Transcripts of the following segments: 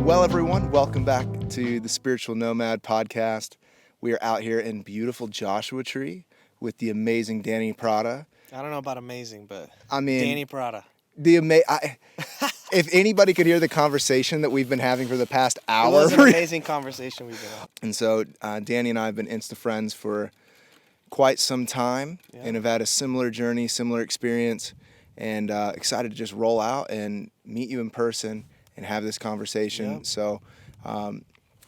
Well, everyone, welcome back to the Spiritual Nomad podcast. We are out here in beautiful Joshua Tree with the amazing Danny Prada. I don't know about amazing, but I mean, Danny Prada. If anybody could hear the conversation that we've been having for the past hour. It was an amazing conversation we've been having. And so Danny and I have been Insta friends for quite some time and have had a similar journey, similar experience, and excited to just roll out and meet you in person and have this conversation. Yep. So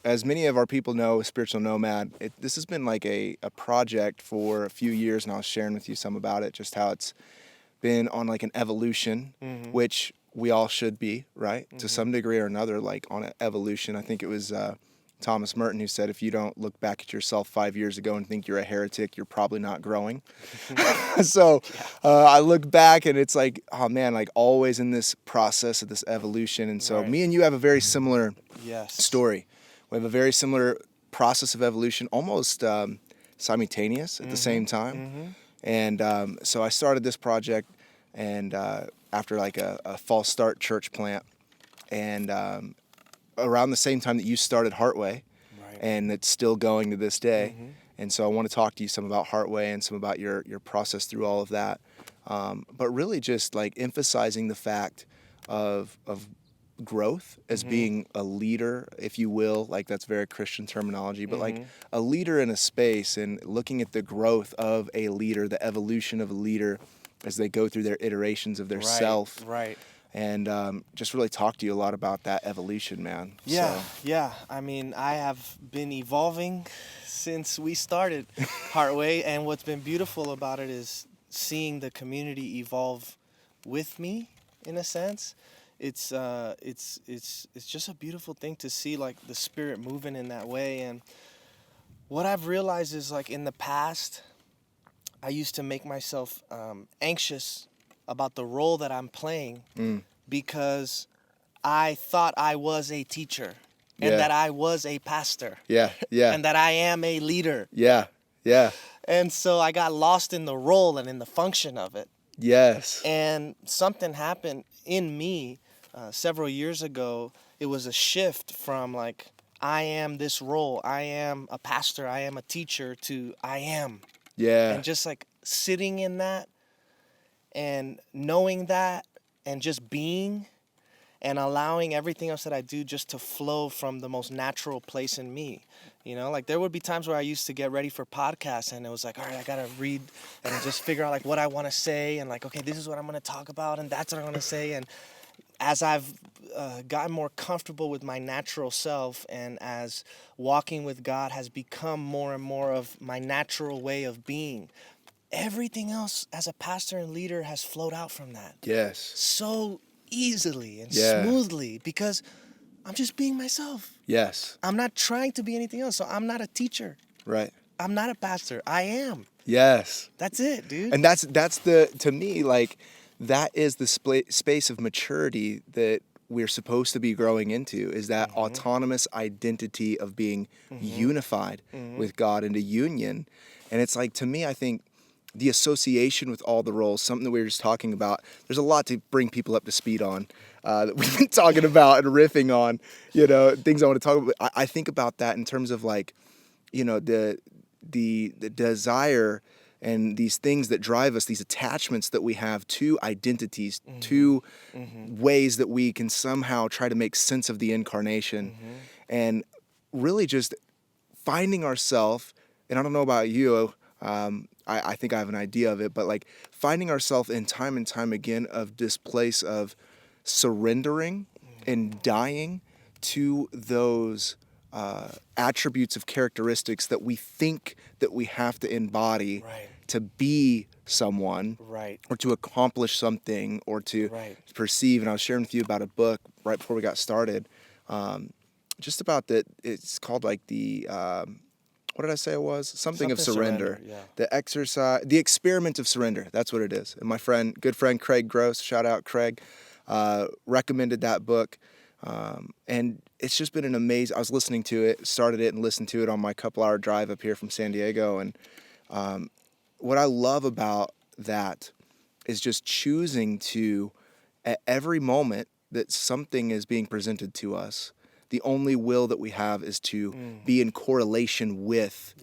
as many of our people know, Spiritual Nomad, this has been like a project for a few years, and I was sharing with you some about it, just how it's been on like an evolution, which we all should be, right? To some degree or another, like on an evolution. I think it was Thomas Merton who said, if you don't look back at yourself 5 years ago and think you're a heretic, you're probably not growing. So I look back and it's like, oh man, like always in this process of this evolution. And so me and you have a very similar story. We have a very similar process of evolution, almost simultaneous at the same time. And so I started this project and after like a false start church plant, and around the same time that you started Heartway, and it's still going to this day. And so I want to talk to you some about Heartway and some about your process through all of that. But really just like emphasizing the fact of growth as being a leader, if you will, like that's very Christian terminology, but like a leader in a space and looking at the growth of a leader, the evolution of a leader as they go through their iterations of their self. And just really talk to you a lot about that evolution, man. Yeah. I mean, I have been evolving since we started Heartway, and what's been beautiful about it is seeing the community evolve with me, in a sense. It's just a beautiful thing to see, like the spirit moving in that way. And what I've realized is, like in the past, I used to make myself anxious about the role that I'm playing because I thought I was a teacher and that I was a pastor. And that I am a leader. And so I got lost in the role and in the function of it. And something happened in me several years ago. It was a shift from like, I am this role, I am a pastor, I am a teacher, to I am. And just like sitting in that and knowing that and just being and allowing everything else that I do just to flow from the most natural place in me. You know, like there would be times where I used to get ready for podcasts and it was like, all right, I got to read and just figure out like what I want to say and like, okay, this is what I'm going to talk about and that's what I'm going to say. And as I've gotten more comfortable with my natural self and as walking with God has become more and more of my natural way of being, everything else as a pastor and leader has flowed out from that. So easily and smoothly because I'm just being myself. I'm not trying to be anything else. So I'm not a teacher. I'm not a pastor. I am. That's it, dude. And that's to me, like, that is the space of maturity that we're supposed to be growing into, is that autonomous identity of being unified with God into union. And it's like, to me, I think the association with all the roles, something that we were just talking about, there's a lot to bring people up to speed on that we've been talking about and riffing on, you know, things I want to talk about. I think about that in terms of like, you know, the desire and these things that drive us, these attachments that we have to identities, to ways that we can somehow try to make sense of the incarnation, and really just finding ourselves, and I don't know about you, I think I have an idea of it, but like finding ourselves in time and time again of this place of surrendering and dying to those attributes of characteristics that we think that we have to embody to be someone or to accomplish something or to perceive. And I was sharing with you about a book right before we got started, just about that. It's called like the what did I say it was? Something of surrender. The experiment of surrender. That's what it is. And my good friend Craig Gross, shout out Craig, recommended that book. And it's just been an amazing, I was listening to it, started it and listened to it on my couple-hour drive up here from San Diego. And what I love about that is just choosing to, at every moment that something is being presented to us, the only will that we have is to be in correlation with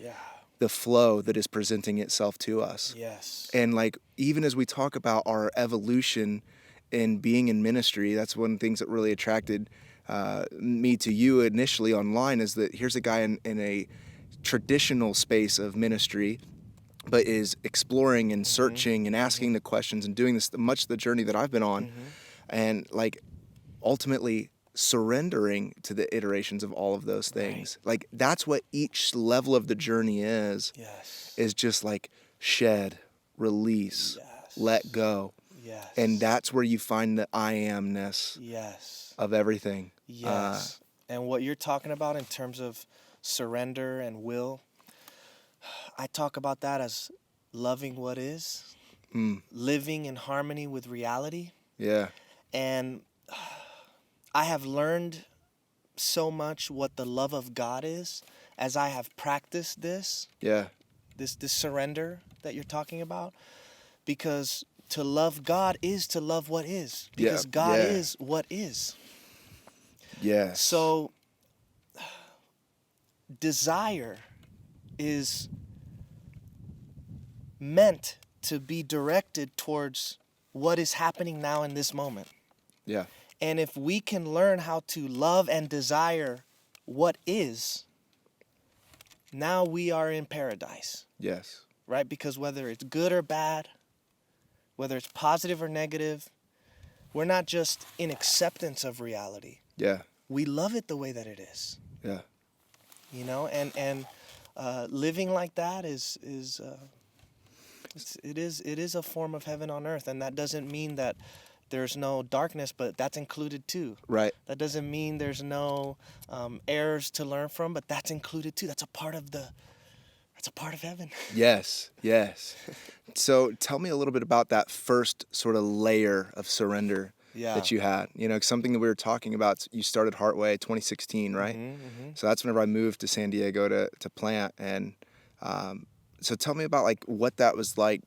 the flow that is presenting itself to us. Yes. And like, even as we talk about our evolution in being in ministry, that's one of the things that really attracted me to you initially online, is that here's a guy in a traditional space of ministry, but is exploring and searching and asking the questions and doing this much the journey that I've been on, and like ultimately surrendering to the iterations of all of those things. Like, that's what each level of the journey is. Is just like shed, release, let go. And that's where you find the I amness of everything. And what you're talking about in terms of surrender and will, I talk about that as loving what is, living in harmony with reality. And I have learned so much what the love of God is as I have practiced this. This surrender that you're talking about, because to love God is to love what is, because God is what is. So desire is meant to be directed towards what is happening now in this moment. And if we can learn how to love and desire what is, now we are in paradise. Right? Because whether it's good or bad, whether it's positive or negative, we're not just in acceptance of reality. We love it the way that it is. You know, and living like that is a form of heaven on earth, and that doesn't mean that there's no darkness, but that's included too. That doesn't mean there's no errors to learn from, but that's included too. That's a part of heaven. Yes. So tell me a little bit about that first sort of layer of surrender that you had. You know, something that we were talking about, you started Heartway 2016, right? So that's whenever I moved to San Diego to plant. And so tell me about like what that was like,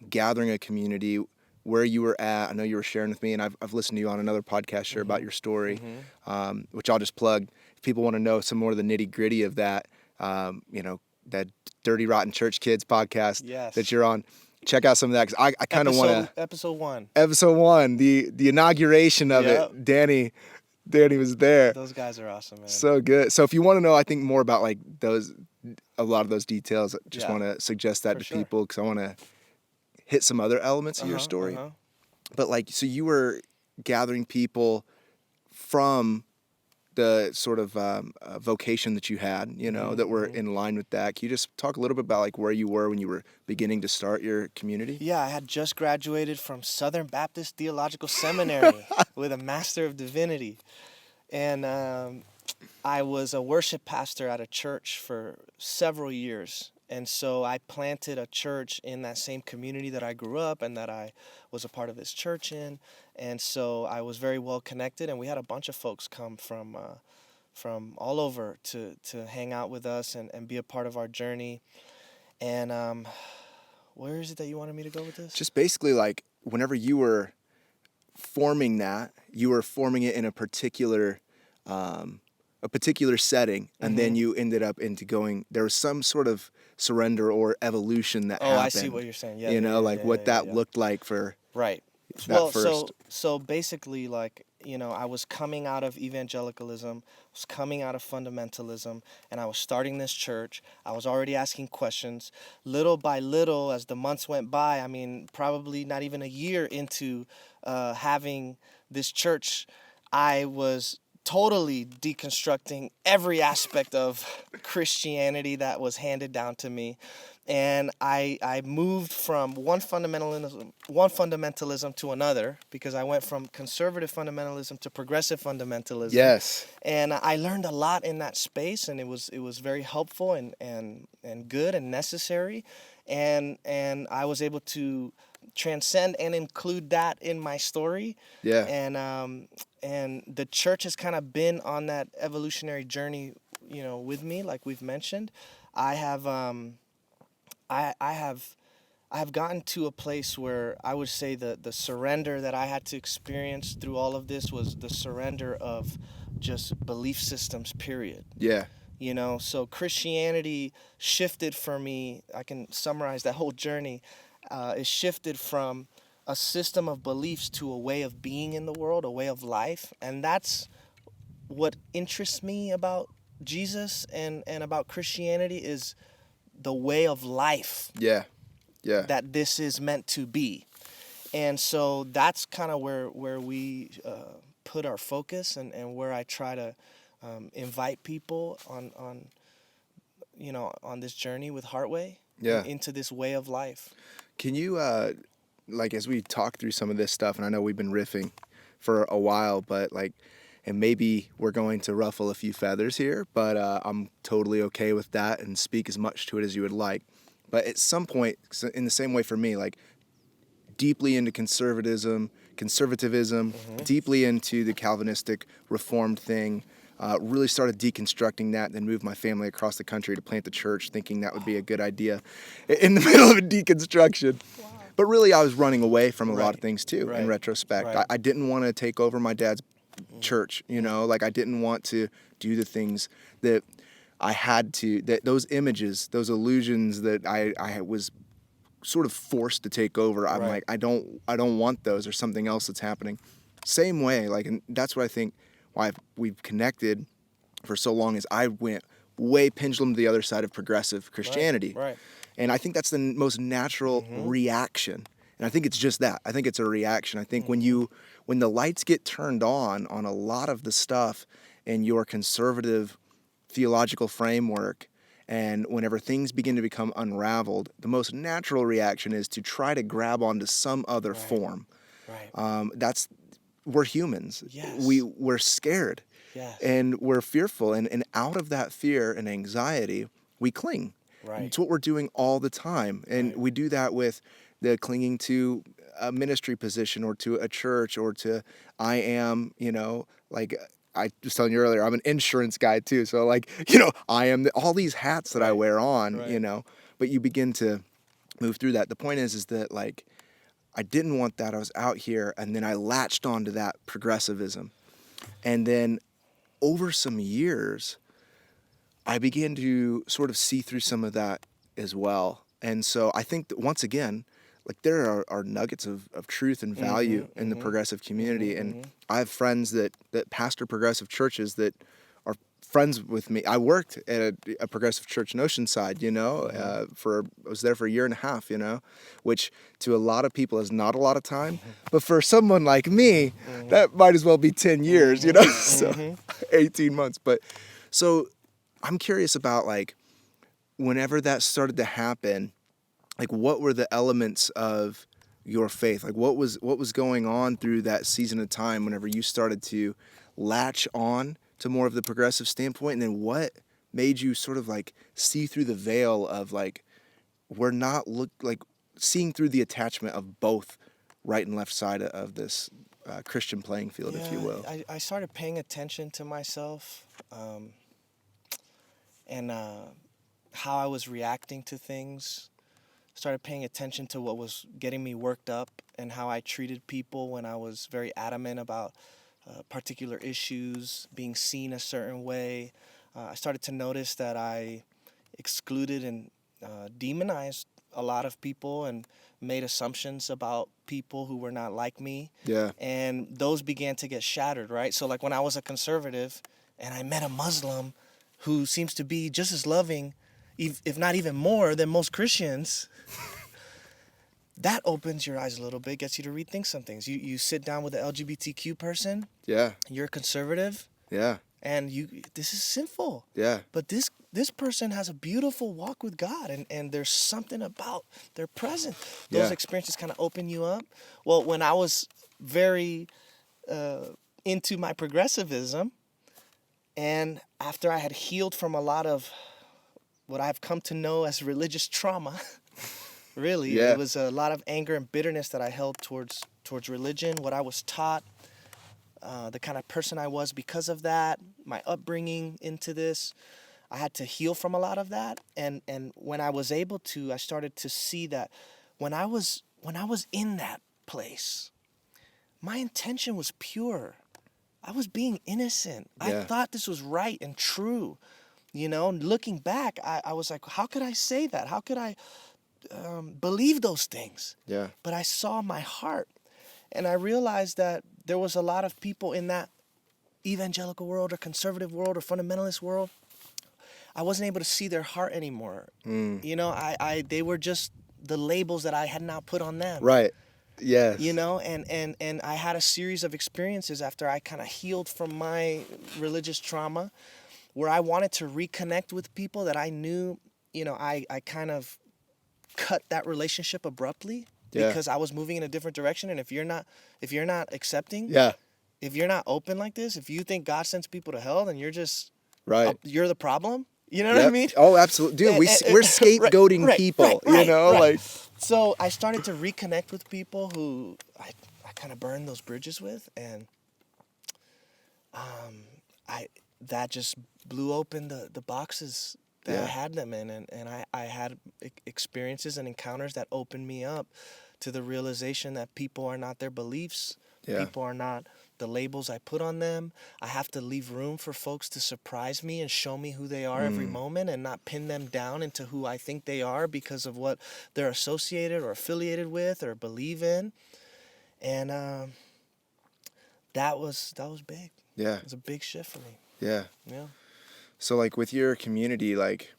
gathering a community, where you were at. I know you were sharing with me, and I've listened to you on another podcast share about your story, which I'll just plug. If people want to know some more of the nitty gritty of that, you know, that Dirty Rotten Church Kids podcast that you're on, check out some of that, because I kind of want to. Episode 1, the inauguration of it. Danny was there. Those guys are awesome, man. So good. So if you want to know, I think more about like a lot of those details, just want to suggest that to people, because I want to hit some other elements of your story. But like, so you were gathering people from the sort of vocation that you had, you know, that were in line with that. Can you just talk a little bit about like where you were when you were beginning to start your community? I had just graduated from Southern Baptist Theological Seminary with a Master of Divinity. And I was a worship pastor at a church for several years. And so I planted a church in that same community that I grew up and that I was a part of this church in. And so I was very well connected, and we had a bunch of folks come from all over to hang out with us and be a part of our journey. And where is it that you wanted me to go with this? Just basically like whenever you were forming that, you were forming it in a particular setting, and then you ended up there was some sort of surrender or evolution that happened. I see what you're saying. What that looked like for well, first. so basically, like, you know, I was coming out of evangelicalism, I was coming out of fundamentalism, and I was starting this church. I was already asking questions. Little by little, as the months went by, I mean, probably not even a year into having this church, I was totally deconstructing every aspect of Christianity that was handed down to me. And I moved from one fundamentalism to another, because I went from conservative fundamentalism to progressive fundamentalism. And I learned a lot in that space, and it was very helpful and good and necessary. And I was able to transcend and include that in my story. And the church has kind of been on that evolutionary journey, you know, with me, like we've mentioned. I have gotten to a place where I would say the surrender that I had to experience through all of this was the surrender of just belief systems, period. Yeah. You know, so Christianity shifted for me. I can summarize that whole journey. It shifted from a system of beliefs to a way of being in the world, a way of life. And that's what interests me about Jesus and about Christianity, is the way of life Yeah. Yeah. that this is meant to be. And so that's kind of where we put our focus, and where I try to invite people on on this journey with Heartway, Yeah. into this way of life. Can you, like, as we talk through some of this stuff, and I know we've been riffing for a while, but like, and maybe we're going to ruffle a few feathers here, but I'm totally okay with that and speak as much to it as you would like. But at some point, in the same way for me, like, deeply into conservatism, deeply into the Calvinistic Reformed thing, really started deconstructing that, then moved my family across the country to plant the church, thinking that would be a good idea in the middle of a deconstruction. Wow. But really, I was running away from a lot of things too, in retrospect. Right. I didn't want to take over my dad's church, you know, like, I didn't want to do the things that I had to, that those images, those illusions that I was sort of forced to take over. I'm like, I don't want those, or something else that's happening. Same way, like, and that's what I think why we've connected for so long, is I went way pendulum to the other side of progressive Christianity. Right. And I think that's the most natural reaction. And I think it's just that. I think it's a reaction. I think when the lights get turned on a lot of the stuff in your conservative theological framework, and whenever things begin to become unraveled, the most natural reaction is to try to grab onto some other form. Right. We're humans. Yes. We're scared. Yes. And we're fearful. And out of that fear and anxiety, we cling. Right. It's what we're doing all the time. And we do that with the clinging to a ministry position, or to a church, or to I am, like I was telling you earlier, I'm an insurance guy too. So like, I am all these hats that I wear on, but you begin to move through that. The point is that, like, I didn't want that. I was out here, and then I latched onto that progressivism. And then over some years, I began to sort of see through some of that as well. And so I think that, once again, like, there are nuggets of truth and value in the progressive community. And I have friends that pastor progressive churches that are friends with me. I worked at a progressive church in Oceanside, I was there for a year and a half, which to a lot of people is not a lot of time. But for someone like me, that might as well be 10 years, so 18 months. But so I'm curious about, like, whenever that started to happen, like, what were the elements of your faith? Like, what was going on through that season of time whenever you started to latch on to more of the progressive standpoint? And then what made you sort of, like, see through the veil of, like, we're not seeing through the attachment of both right and left side of this Christian playing field, if you will? I started paying attention to myself, and how I was reacting to things. Started paying attention to what was getting me worked up, and how I treated people when I was very adamant about particular issues, being seen a certain way. I started to notice that I excluded and demonized a lot of people, and made assumptions about people who were not like me. Yeah. And those began to get shattered, right? So, like, when I was a conservative and I met a Muslim who seems to be just as loving, if not even more, than most Christians, that opens your eyes a little bit, gets you to rethink some things. You sit down with an LGBTQ person. Yeah. You're a conservative. Yeah. And this is sinful. Yeah. But this person has a beautiful walk with God, and there's something about their presence. Those experiences kind of open you up. Well, when I was very into my progressivism, and after I had healed from a lot of what I've come to know as religious trauma, really, it was a lot of anger and bitterness that I held towards religion, what I was taught, the kind of person I was because of that, my upbringing into this. I had to heal from a lot of that, and when I was able to, I started to see that when I was in that place, my intention was pure. I was being innocent. I Yeah. thought this was right and true. Looking back, I was like, how could I say that? How could I believe those things? Yeah. But I saw my heart, and I realized that there was a lot of people in that evangelical world or conservative world or fundamentalist world. I wasn't able to see their heart anymore. They were just the labels that I had now put on them. Right. Yes. And I had a series of experiences after I kind of healed from my religious trauma, where I wanted to reconnect with people that I knew, I kind of cut that relationship abruptly because I was moving in a different direction. And if you're not accepting, Yeah. if you're not open like this, if you think God sends people to hell, then you're just Right. you're the problem. You know what I mean? Oh, absolutely. Dude, we're scapegoating people, like. So I started to reconnect with people who I kind of burned those bridges with, and that just blew open the boxes that I had them in, and I had experiences and encounters that opened me up to the realization that people are not their beliefs. Yeah. People are not the labels I put on them. I have to leave room for folks to surprise me and show me who they are every moment, and not pin them down into who I think they are because of what they're associated or affiliated with or believe in. And that was big. Yeah. It was a big shift for me. Yeah. Yeah. So like with your community, like,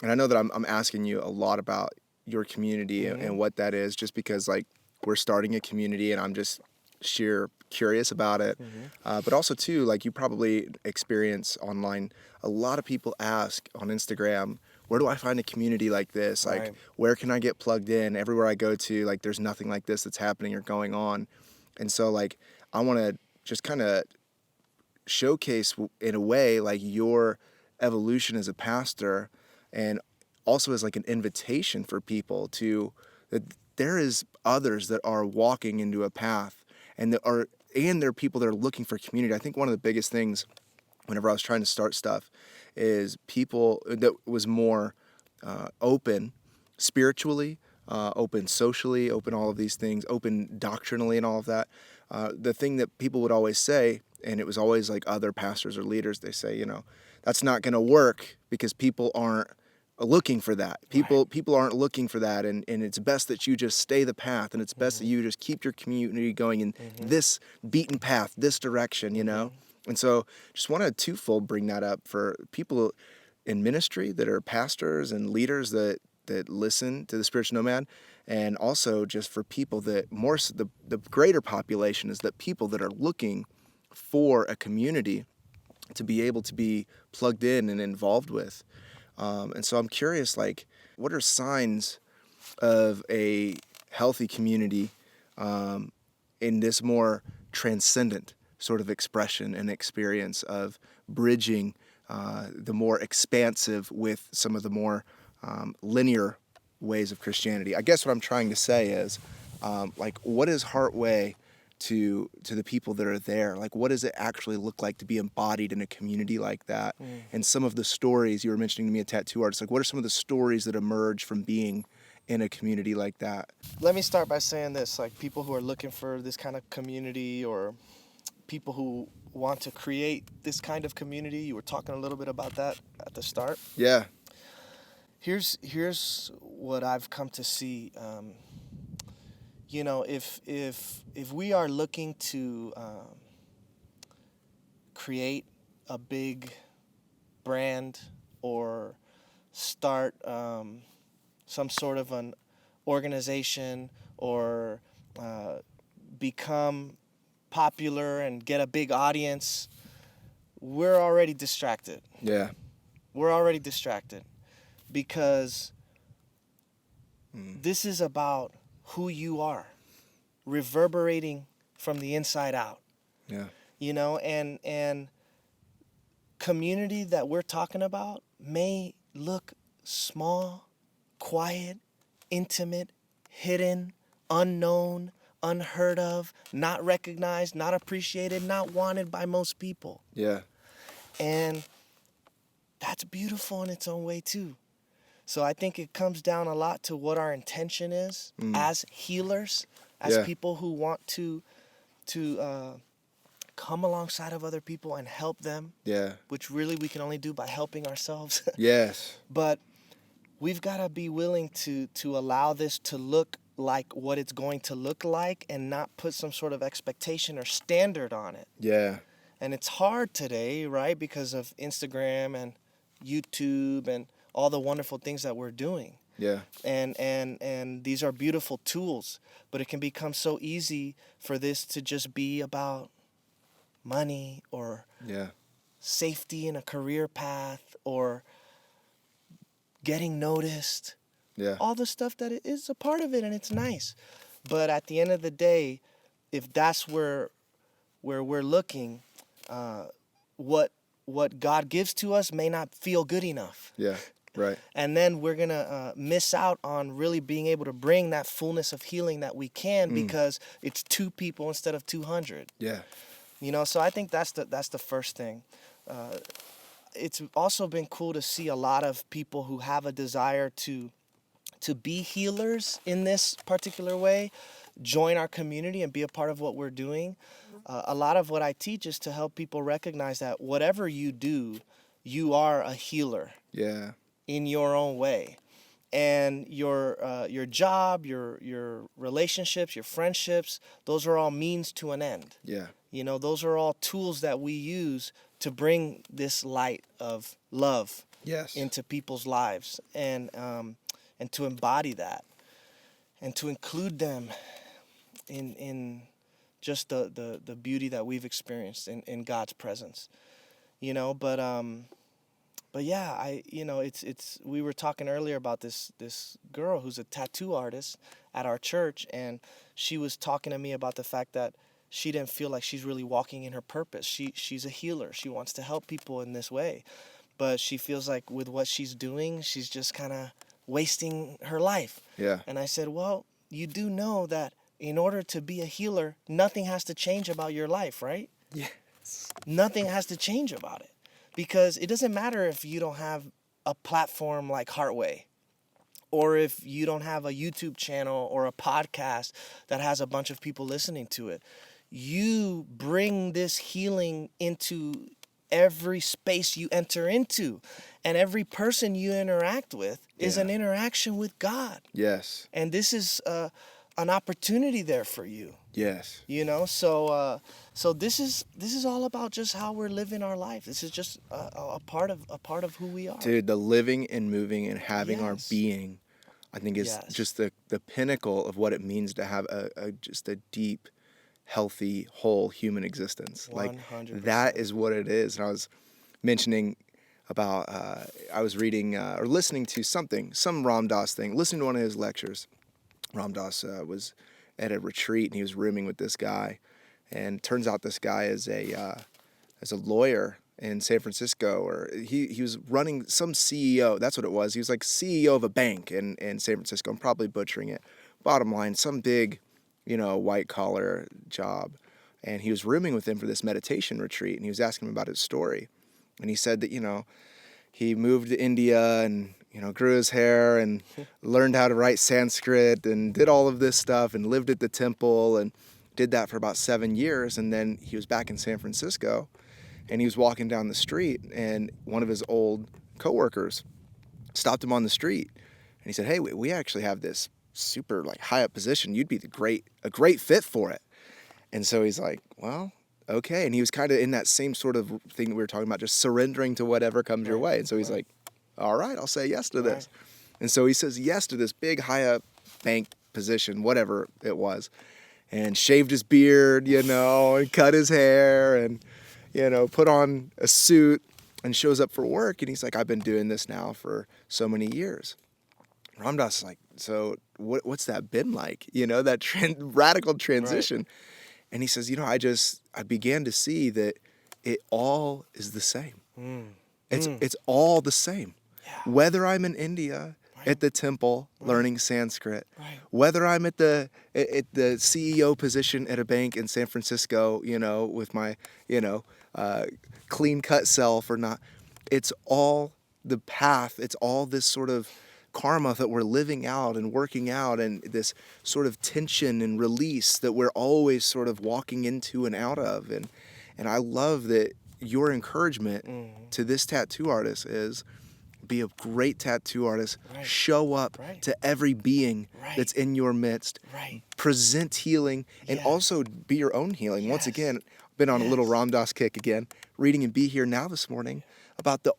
and I know that I'm asking you a lot about your community and what that is, just because like we're starting a community and I'm just sheer curious about it. But also too, like you probably experience online, a lot of people ask on Instagram, where do I find a community like this? Like, where can I get plugged in? Everywhere I go to, like, there's nothing like this that's happening or going on. And so like, I want to just kind of showcase in a way like your evolution as a pastor, and also as like an invitation for people to that there is others that are walking into a path, and there are people that are looking for community. I think one of the biggest things whenever I was trying to start stuff is people that was more open spiritually, open socially, open all of these things, open doctrinally and all of that. The thing that people would always say, and it was always like other pastors or leaders, they say, that's not going to work because people aren't looking for that. People aren't looking for that, and it's best that you just stay the path, and it's best that you just keep your community going in this beaten path, this direction, And so just want to twofold bring that up for people in ministry that are pastors and leaders that listen to the Spiritual Nomad, and also just for people that the greater population is that people that are looking for a community to be able to be plugged in and involved with. And so I'm curious, like, what are signs of a healthy community in this more transcendent sort of expression and experience of bridging the more expansive with some of the more linear ways of Christianity? I guess what I'm trying to say is, like, what is Heartway to the people that are there? Like, what does it actually look like to be embodied in a community like that? And some of the stories you were mentioning to me, a tattoo artist, like, what are some of the stories that emerge from being in a community like that? Let me start by saying this, like, people who are looking for this kind of community, or people who want to create this kind of community, you were talking a little bit about that at the start. Yeah. Here's what I've come to see. If we are looking to create a big brand or start some sort of an organization or become popular and get a big audience, we're already distracted. Yeah. We're already distracted because this is about who you are, reverberating from the inside out. Yeah. And community that we're talking about may look small, quiet, intimate, hidden, unknown, unheard of, not recognized, not appreciated, not wanted by most people. Yeah. And that's beautiful in its own way too. So I think it comes down a lot to what our intention is as healers, as people who want to come alongside of other people and help them, Yeah. which really we can only do by helping ourselves. Yes. But we've got to be willing to allow this to look like what it's going to look like and not put some sort of expectation or standard on it. Yeah. And it's hard today, right? Because of Instagram and YouTube and all the wonderful things that we're doing. Yeah. And these are beautiful tools, but it can become so easy for this to just be about money or Yeah. safety in a career path or getting noticed. Yeah. All the stuff that is a part of it, and it's nice. But at the end of the day, if that's where we're looking, what God gives to us may not feel good enough. Yeah. Right. And then we're going to miss out on really being able to bring that fullness of healing that we can because it's 2 people instead of 200. Yeah. You know, so I think that's the first thing. It's also been cool to see a lot of people who have a desire to be healers in this particular way, join our community and be a part of what we're doing. A lot of what I teach is to help people recognize that whatever you do, you are a healer. Yeah. In your own way. And your job, your relationships, your friendships, those are all means to an end. Yeah. You know, those are all tools that we use to bring this light of love Yes. into people's lives and to embody that and to include them in just the beauty that we've experienced in God's presence. You know, but yeah, it's we were talking earlier about this girl who's a tattoo artist at our church, and she was talking to me about the fact that she didn't feel like she's really walking in her purpose. She's a healer. She wants to help people in this way, but she feels like with what she's doing, she's just kind of wasting her life. Yeah. And I said, well, you do know that in order to be a healer, nothing has to change about your life, right? Yes. Nothing has to change about it. Because it doesn't matter if you don't have a platform like Heartway, or if you don't have a YouTube channel or a podcast that has a bunch of people listening to it. You bring this healing into every space you enter into. And every person you interact with is an interaction with God. Yes. And this is an opportunity there for you. Yes. You know, so this is all about just how we're living our life. This is just a part of who we are. Dude, the living and moving and having our Yes. being, I think is just the pinnacle of what it means to have just a deep, healthy, whole human existence. 100%. Like that is what it is. And I was mentioning about I was reading or listening to some Ram Dass thing, listening to one of his lectures. Ram Dass was at a retreat and he was rooming with this guy, and turns out this guy is a lawyer in San Francisco, or he was running some CEO. That's what it was. He was like CEO of a bank in San Francisco. I'm probably butchering it. Bottom line, some big, white collar job, and he was rooming with him for this meditation retreat, and he was asking him about his story, and he said that he moved to India and grew his hair and learned how to write Sanskrit and did all of this stuff and lived at the temple and did that for about 7 years. And then he was back in San Francisco and he was walking down the street, and one of his old coworkers stopped him on the street and he said, "Hey, we actually have this super high up position. You'd be a great fit for it." And so he's like, "Well, okay." And he was kind of in that same sort of thing that we were talking about, just surrendering to whatever comes your way. And so he's like, "All right, I'll say yes to this." And so he says yes to this big high up bank position, whatever it was, and shaved his beard, and cut his hair and, put on a suit and shows up for work. And he's like, "I've been doing this now for so many years." Ram Dass is like, "So what's that been like? That radical transition." Right. And he says, I began to see that it all is the same. It's all the same. Yeah. Whether I'm in India at the temple learning Sanskrit, whether I'm at the CEO position at a bank in San Francisco, with my, clean cut self or not, it's all the path. It's all this sort of karma that we're living out and working out, and this sort of tension and release that we're always sort of walking into and out of. And I love that your encouragement to this tattoo artist is be a great tattoo artist, show up to every being that's in your midst, present healing, and also be your own healing. Once again, been on a little Ram Dass kick again, reading and Be Here Now this morning about the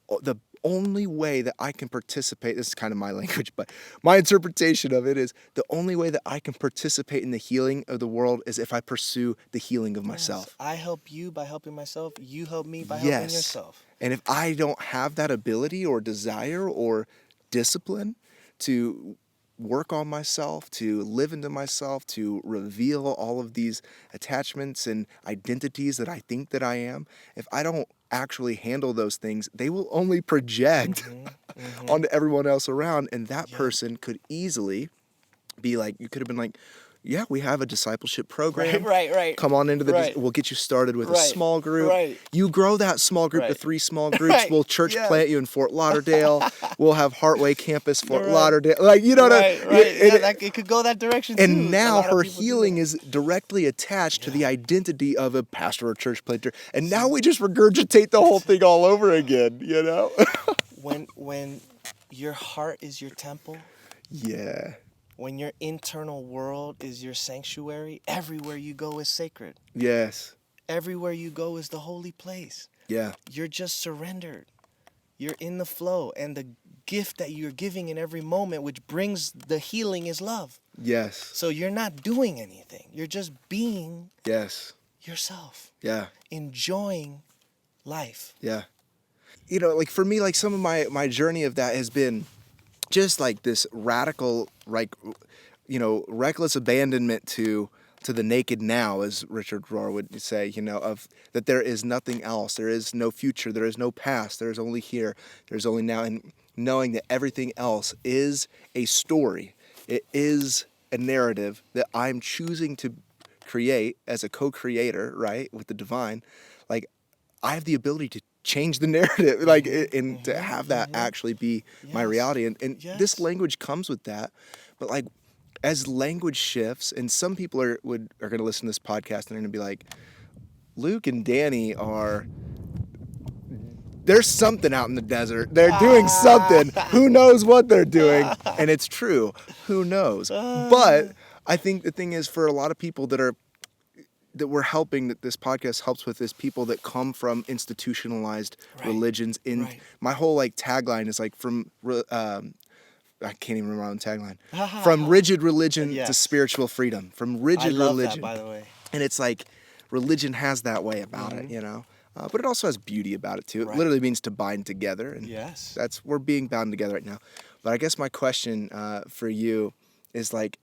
only way that I can participate, this is kind of my language, but my interpretation of it is the only way that I can participate in the healing of the world is if I pursue the healing of myself. I help you by helping myself. You help me by helping yourself. And if I don't have that ability or desire or discipline to work on myself, to live into myself, to reveal all of these attachments and identities that I think that I am, if I don't actually handle those things, they will only project onto everyone else around. And that person could easily be like, you could have been like, yeah, we have a discipleship program. Right. Come on into we'll get you started with a small group. You grow that small group to 3 small groups. We'll church plant you in Fort Lauderdale. We'll have Heartway Campus, Fort Lauderdale. Like, you know, it could go that direction too. And now her healing is directly attached to the identity of a pastor or church planter. And now we just regurgitate the whole thing all over again, you know? when your heart is your temple. Yeah. When your internal world is your sanctuary, everywhere you go is sacred. Yes. Everywhere you go is the holy place. Yeah. You're just surrendered. You're in the flow. And the gift that you're giving in every moment, which brings the healing, is love. Yes. So you're not doing anything. You're just being yourself. Yeah. Enjoying life. Yeah. You know, like for me, like some of my journey of that has been just like this radical, like, you know, reckless abandonment to the naked now, as Richard Rohr would say, you know, of that there is nothing else. There is no future. There is no past. There is only here. There's only now. And knowing that everything else is a story. It is a narrative that I'm choosing to create as a co-creator, right, with the divine. Like, I have the ability to change the narrative, like, and to have that actually be my reality. And this language comes with that. But like, as language shifts, and some people are going to listen to this podcast and they're going to be like, Luke and Danny there's something out in the desert. They're doing something. Who knows what they're doing? And it's true. Who knows? But I think the thing is, for a lot of people that we're helping, that this podcast helps with, is people that come from institutionalized religions. My whole like tagline is like I can't even remember my own tagline. From rigid religion to spiritual freedom. From rigid religion. That, by the way. And it's like religion has that way about it, you know. But it also has beauty about it too. It literally means to bind together, and we're being bound together right now. But I guess my question for you is like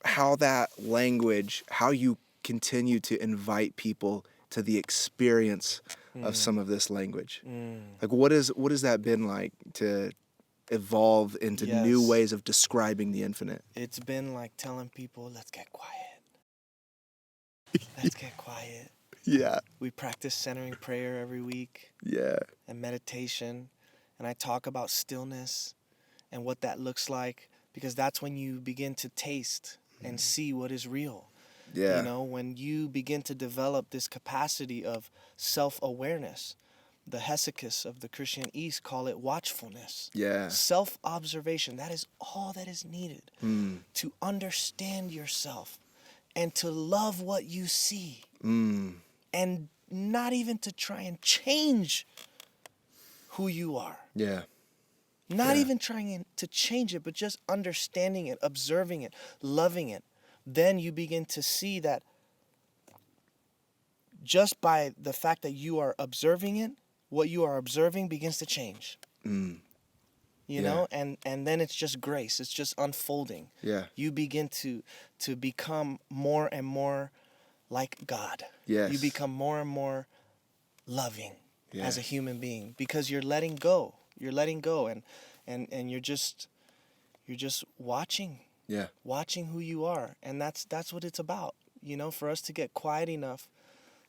how that language, how you continue to invite people to the experience of some of this language. Like what has that been like to evolve into new ways of describing the infinite? It's been like telling people, let's get quiet. Let's get quiet. Yeah. We practice centering prayer every week. Yeah. And meditation. And I talk about stillness and what that looks like, because that's when you begin to taste and see what is real. Yeah. You know, when you begin to develop this capacity of self-awareness, the hesychus of the Christian East call it watchfulness. Yeah. Self-observation, that is all that is needed to understand yourself and to love what you see. And not even to try and change who you are. Yeah. Not even trying to change it, but just understanding it, observing it, loving it. Then you begin to see that just by the fact that you are observing it, what you are observing begins to change. You know, and then it's just grace. It's just unfolding. Yeah. You begin to become more and more like God. Yes. You become more and more loving as a human being, because you're letting go. You're letting go, and you're just watching. Yeah. Watching who you are. And that's what it's about. You know, for us to get quiet enough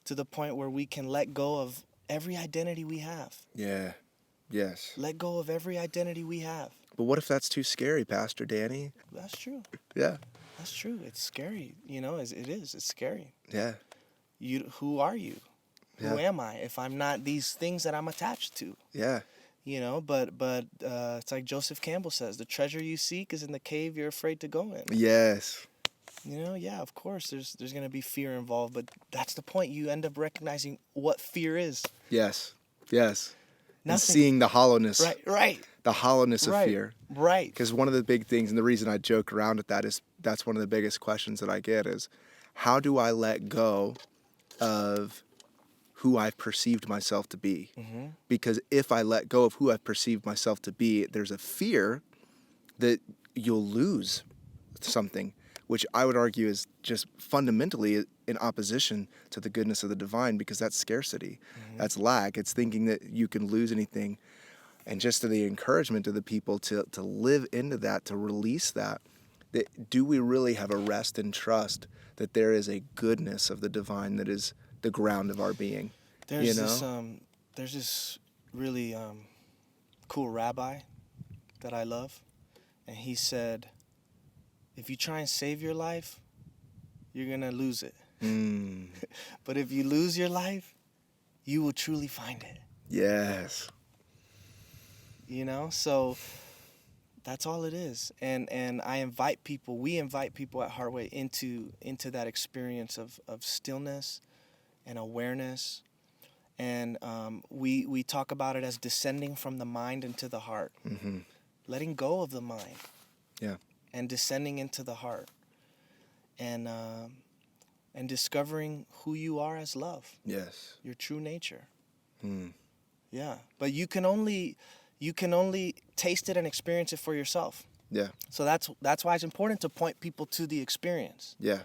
to the point where we can let go of every identity we have. Yeah. Yes. Let go of every identity we have. But what if that's too scary, Pastor Danny? That's true. Yeah. That's true. It's scary. You know, it is. It's scary. Yeah. Who are you? Who am I if I'm not these things that I'm attached to? Yeah. You know, but it's like Joseph Campbell says, the treasure you seek is in the cave you're afraid to go in. Yes. You know, yeah, of course there's going to be fear involved, but that's the point. You end up recognizing what fear is. Yes. Yes. Nothing. And seeing the hollowness. Right. The hollowness of fear. Right. Because one of the big things, and the reason I joke around at that is that's one of the biggest questions that I get is, how do I let go of who I've perceived myself to be? Mm-hmm. Because if I let go of who I've perceived myself to be, there's a fear that you'll lose something, which I would argue is just fundamentally in opposition to the goodness of the divine, because that's scarcity. Mm-hmm. That's lack. It's thinking that you can lose anything. And just to the encouragement to the people to live into that, to release that do we really have a rest and trust that there is a goodness of the divine that is the ground of our being? There's this really cool rabbi that I love, and he said, if you try and save your life, you're gonna lose it. But if you lose your life, you will truly find it. Yes. You know, so that's all it is. And we invite people at Heartway into that experience of stillness and awareness. And we talk about it as descending from the mind into the heart. Mm-hmm. Letting go of the mind. Yeah. And descending into the heart. And discovering who you are as love. Yes. Your true nature. Yeah. But you can only taste it and experience it for yourself. Yeah. So that's why it's important to point people to the experience. Yeah.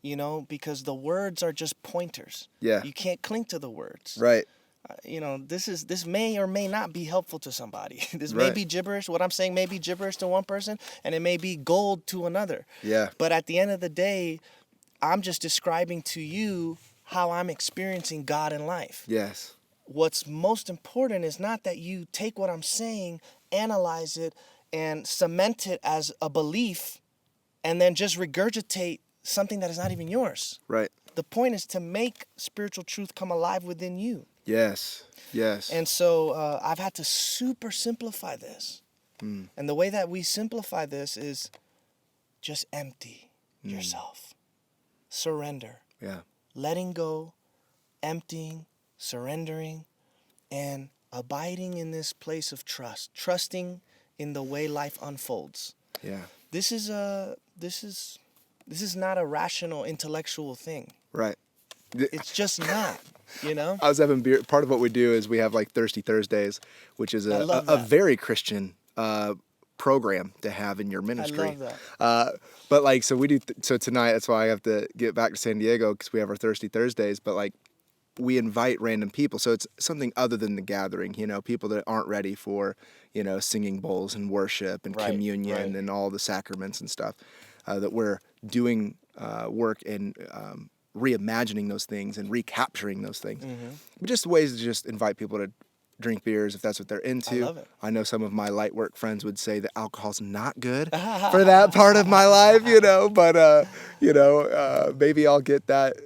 You know, because the words are just pointers. Yeah. You can't cling to the words. Right. You know, this may or may not be helpful to somebody. This may be gibberish. What I'm saying may be gibberish to one person, and it may be gold to another. Yeah. But at the end of the day, I'm just describing to you how I'm experiencing God in life. Yes. What's most important is not that you take what I'm saying, analyze it, and cement it as a belief, and then just regurgitate something that is not even yours. Right. The point is to make spiritual truth come alive within you. Yes. Yes. And so I've had to super simplify this. And the way that we simplify this is just empty yourself. Surrender. Yeah. Letting go, emptying, surrendering, and abiding in this place of trust, trusting in the way life unfolds. Yeah. This is not a rational intellectual thing. Right. It's just not, you know? I was having beer. Part of what we do is we have like Thirsty Thursdays, which is a very Christian program to have in your ministry. I love that. But like, so we do, so tonight, that's why I have to get back to San Diego, because we have our Thirsty Thursdays, but like, we invite random people. So it's something other than the gathering, you know, people that aren't ready for, you know, singing bowls and worship and communion and all the sacraments and stuff, that we're doing work in reimagining those things and recapturing those things. Mm-hmm. But just ways to just invite people to drink beers if that's what they're into. I love it. I know some of my light work friends would say that alcohol's not good for that part of my life, you know, but, maybe I'll get that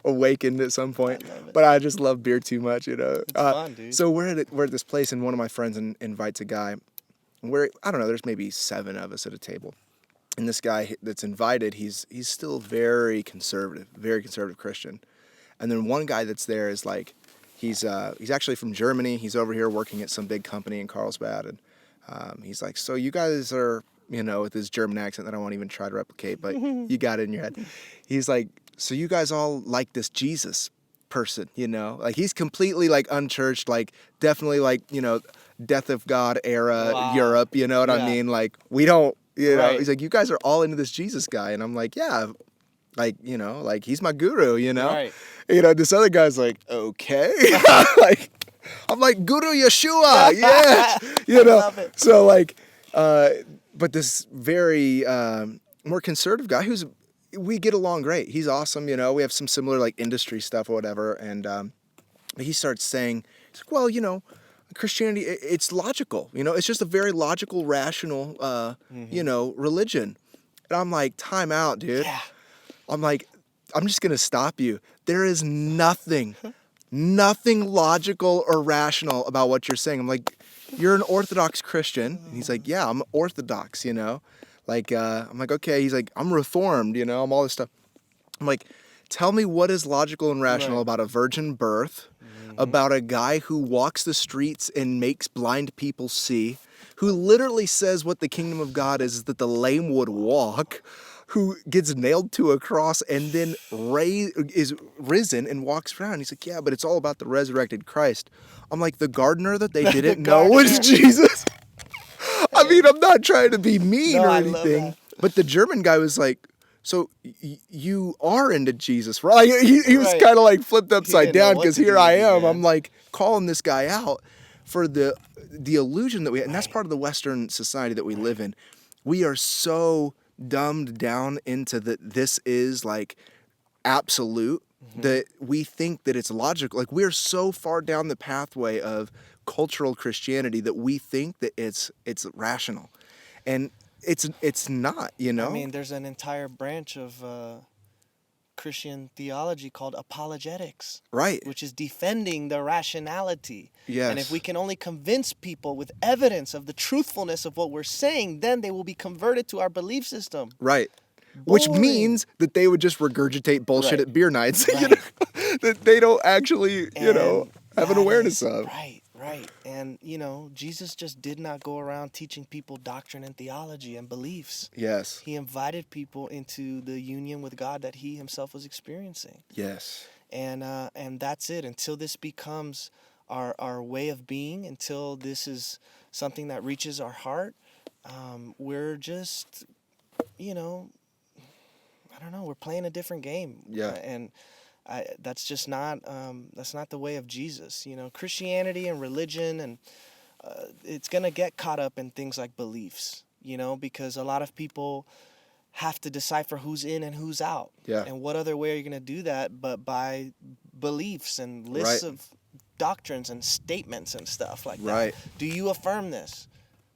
awakened at some point. But I just love beer too much, you know. It's fun, dude. So we're at this place, and one of my friends invites a guy where, I don't know, there's maybe 7 of us at a table. And this guy that's invited, he's still very conservative Christian. And then one guy that's there is like, he's actually from Germany. He's over here working at some big company in Carlsbad. And he's like, so you guys are, you know, with his German accent that I won't even try to replicate, but you got it in your head. He's like, so you guys all like this Jesus person, you know? Like, he's completely like unchurched, like definitely like, you know, death of God era Europe, you know what I mean? Like, we don't, you know, he's like, you guys are all into this Jesus guy. And I'm like, yeah, like, you know, like, he's my guru, you know? Right. You know, this other guy's like, okay. Like, I'm like, Guru Yeshua, yeah. You know? I love it. So like, but this very more conservative guy we get along great. He's awesome, you know. We have some similar like industry stuff or whatever. And he starts saying, he's like, well, you know, Christianity, it's logical, you know, it's just a very logical, rational, you know, religion. And I'm like, time out, dude. Yeah. I'm like, I'm just going to stop you. There is nothing nothing logical or rational about what you're saying. I'm like, you're an Orthodox Christian. And he's like, yeah, I'm Orthodox, you know? Like, I'm like, okay. He's like, I'm Reformed, you know? I'm all this stuff. I'm like, tell me what is logical and rational Right. about a virgin birth, about a guy who walks the streets and makes blind people see, who literally says what the kingdom of God is that the lame would walk, who gets nailed to a cross and then is risen and walks around. He's like, yeah, but it's all about the resurrected Christ. I'm like, the gardener that they didn't know was Jesus. I mean, I'm not trying to be mean No, or I love anything, that. but the German guy was like, so you are into Jesus, right? Like, he was Right. kind of like flipped He upside didn't know down what because to do here with I you, am. man. I'm like calling this guy out for the illusion that we, and that's Right. part of the Western society that we live in. We are so dumbed down into that this is like absolute that we think that it's logical. Like we're so far down the pathway of cultural Christianity that we think that it's rational, and it's not. You know, I mean, there's an entire branch of Christian theology called apologetics, right? which is defending the rationality. And if Yes. we can only convince people with evidence of the truthfulness of what we're saying, then they will be converted to our belief system. Right. Which Boring. means that they would just regurgitate bullshit Right. at beer nights, you Right. know, that they don't actually, And have an that awareness is- of. Right, right. And, Jesus just did not go around teaching people doctrine and theology and beliefs. Yes. He invited people into the union with God that he himself was experiencing. Yes. And that's it. Until this becomes our way of being, until this is something that reaches our heart, we're just, I don't know, we're playing a different game. Yeah. And that's just not the way of Jesus. Christianity and religion, and it's gonna get caught up in things like beliefs. Because a lot of people have to decipher who's in and who's out. Yeah. And what other way are you gonna do that but by beliefs and lists Right. of doctrines and statements and stuff like Right. that? Do you affirm this?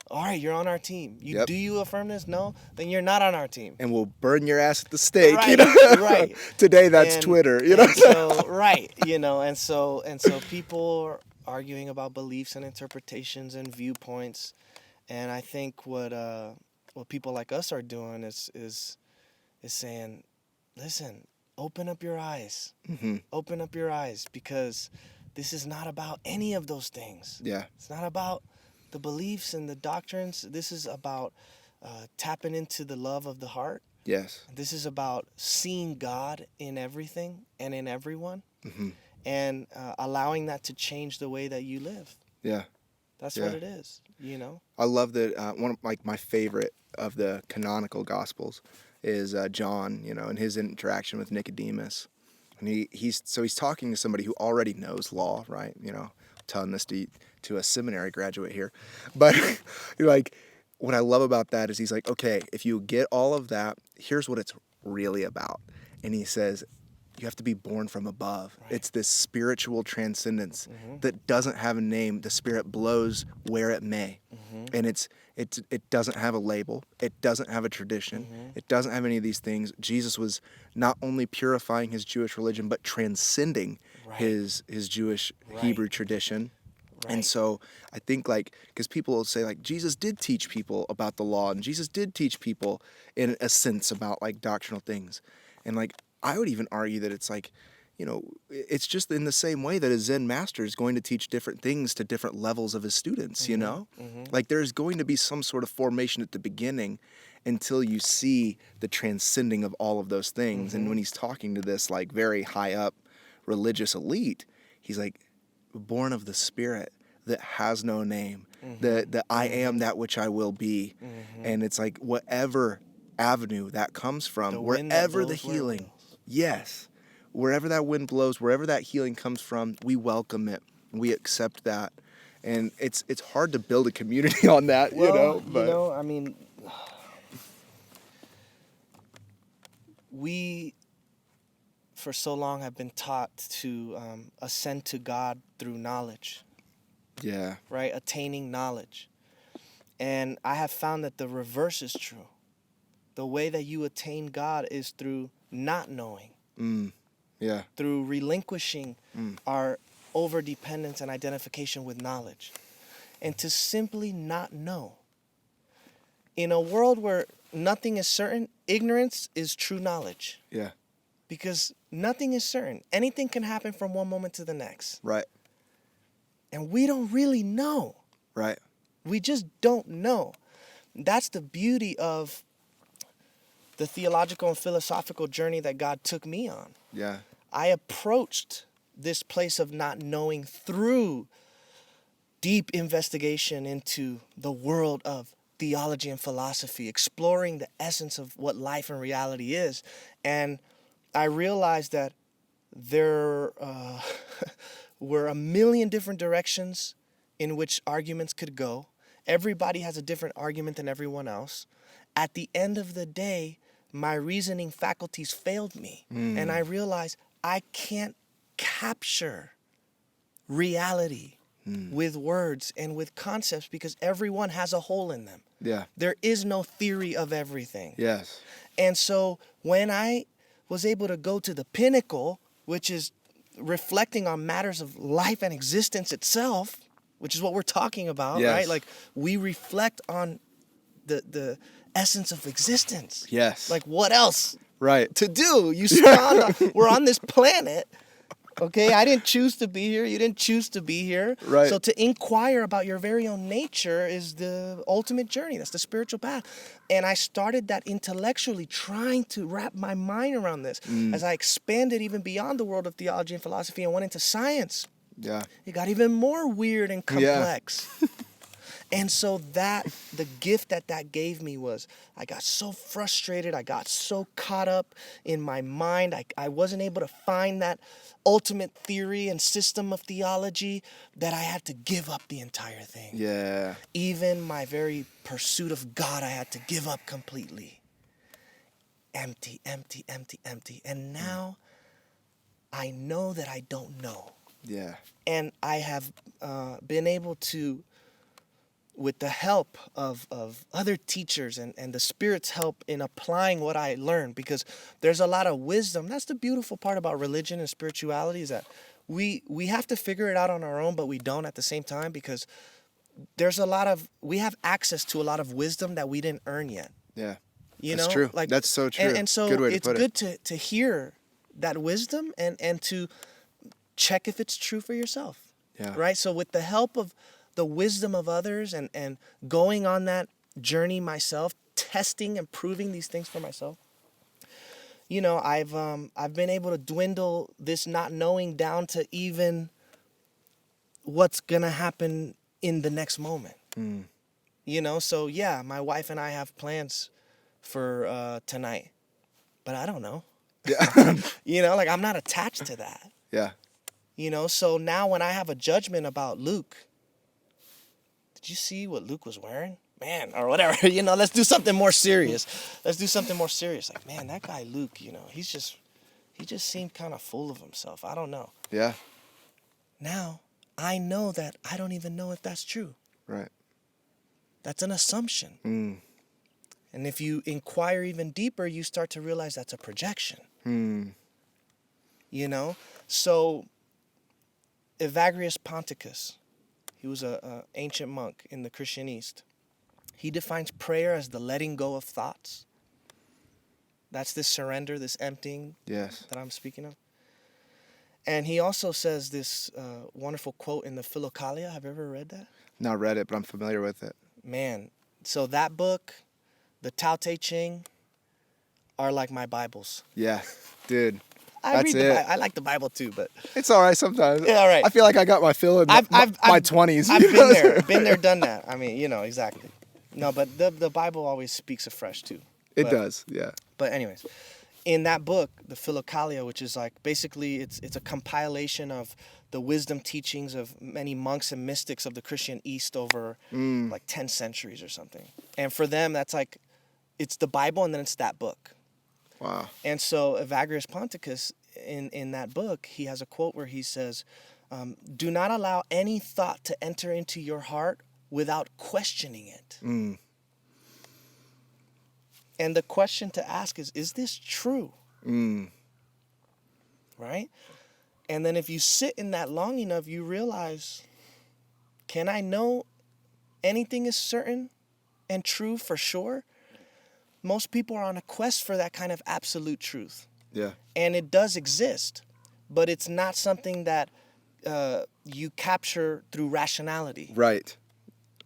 All right, you're on our team. Yep. Do you affirm this? No, then you're not on our team. And we'll burn your ass at the stake, Right, right. Today that's And- Twitter, and so right, and so people are arguing about beliefs and interpretations and viewpoints, and I think what people like us are doing is saying, listen, open up your eyes, open up your eyes, because this is not about any of those things. Yeah. It's not about the beliefs and the doctrines. This is about tapping into the love of the heart. Yes. This is about seeing God in everything and in everyone, and allowing that to change the way that you live. Yeah. That's Yeah. what it is, I love that one of my favorite of the canonical gospels is John, and his interaction with Nicodemus. And he's talking to somebody who already knows law, right? Telling this to a seminary graduate here. But like what I love about that is he's like, okay, if you get all of that, here's what it's really about. And he says, you have to be born from above. Right. It's this spiritual transcendence that doesn't have a name. The Spirit blows where it may. And it doesn't have a label. It doesn't have a tradition. It doesn't have any of these things. Jesus was not only purifying his Jewish religion, but transcending his Jewish Hebrew tradition. Right. And so I think because people will say Jesus did teach people about the law, and Jesus did teach people in a sense about doctrinal things. And I would even argue that it's it's just in the same way that a Zen master is going to teach different things to different levels of his students, there's going to be some sort of formation at the beginning until you see the transcending of all of those things. And when he's talking to this very high up religious elite, he's born of the Spirit that has no name, the I am that which I will be. And it's whatever avenue that comes from, wherever the healing, yes, wherever that wind blows, wherever that healing comes from, we welcome it, we accept that. And it's hard to build a community on that, but I mean, we for so long have been taught to ascend to God through knowledge. Yeah. Right? Attaining knowledge. And I have found that the reverse is true. The way that you attain God is through not knowing. Yeah. through relinquishing our overdependence and identification with knowledge, and to simply not know. In a world where nothing is certain, ignorance is true knowledge. Yeah. Because nothing is certain. Anything can happen from one moment to the next. Right. And we don't really know. Right. We just don't know. That's the beauty of the theological and philosophical journey that God took me on. Yeah. I approached this place of not knowing through deep investigation into the world of theology and philosophy, exploring the essence of what life and reality is. And I realized that there were a million different directions in which arguments could go. Everybody has a different argument than everyone else. At the end of the day, my reasoning faculties failed me. And I realized I can't capture reality with words and with concepts because everyone has a hole in them. Yeah. There is no theory of everything. Yes. And so when I was able to go to the pinnacle, which is reflecting on matters of life and existence itself, which is what we're talking about, Yes. right? Like we reflect on the essence of existence. Yes. Like what else Right. to do? You spawned we're on this planet. Okay, I didn't choose to be here. You didn't choose to be here. Right. So to inquire about your very own nature is the ultimate journey. That's the spiritual path. And I started that intellectually, trying to wrap my mind around this. As I expanded even beyond the world of theology and philosophy and went into science, Yeah. it got even more weird and complex. And so the gift that gave me was, I got so frustrated, I got so caught up in my mind, I wasn't able to find that ultimate theory and system of theology that I had to give up the entire thing. Yeah. Even my very pursuit of God, I had to give up completely. Empty, empty, empty, empty. And now I know that I don't know. Yeah. And I have been able to, with the help of other teachers and the Spirit's help in applying what I learned, because there's a lot of wisdom. That's the beautiful part about religion and spirituality, is that we have to figure it out on our own, but we don't at the same time, because we have access to a lot of wisdom that we didn't earn yet. Yeah. You That's know? true. Like, That's so true. And so Good way to it's put good it. to hear that wisdom and to check if it's true for yourself. Yeah. Right? So with the help of the wisdom of others and going on that journey myself, testing and proving these things for myself, you know, I've been able to dwindle this not knowing down to even what's gonna happen in the next moment. You know, so yeah, my wife and I have plans for tonight, but I don't know. Yeah. You know, like I'm not attached to that. Yeah. You know, so now when I have a judgment about Luke, did you see what Luke was wearing? Man, or whatever, you know, let's do something more serious. Like, man, that guy Luke, you know, he just seemed kind of full of himself. I don't know. Yeah. Now, I know that I don't even know if that's true. Right. That's an assumption. And if you inquire even deeper, you start to realize that's a projection. You know? So, Evagrius Ponticus, he was an ancient monk in the Christian East. He defines prayer as the letting go of thoughts. That's this surrender, this emptying Yes. that I'm speaking of. And he also says this wonderful quote in the Philokalia. Have you ever read that? Not read it, but I'm familiar with it. Man, so that book, the Tao Te Ching, are like my Bibles. Yeah. Dude. I That's read it. I like the Bible too, but It's all right sometimes. Yeah, all right. I feel like I got my fill in my 20s. I've been there, done that. I mean, you know, exactly. No, but the Bible always speaks afresh too. It does, yeah. But anyways, in that book, the Philokalia, which is like basically it's a compilation of the wisdom teachings of many monks and mystics of the Christian East over like 10 centuries or something. And for them, that's like, it's the Bible and then it's that book. Wow. And so Evagrius Ponticus, in that book, he has a quote where he says, do not allow any thought to enter into your heart without questioning it. And the question to ask is this true? right? And then if you sit in that long enough, you realize, can I know anything is certain and true for sure? Most people are on a quest for that kind of absolute truth. Yeah. And it does exist, but it's not something that you capture through rationality. Right.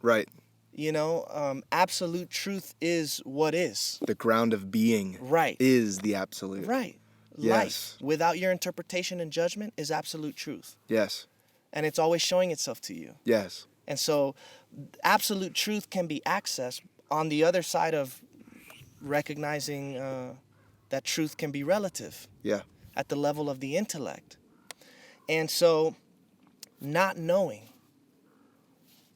Right. You know, absolute truth is what is. The ground of being Right. is the absolute. Right. Yes. Life, without your interpretation and judgment, is absolute truth. Yes. And it's always showing itself to you. Yes. And so absolute truth can be accessed on the other side of recognizing that truth can be relative. Yeah. At the level of the intellect. And so, not knowing,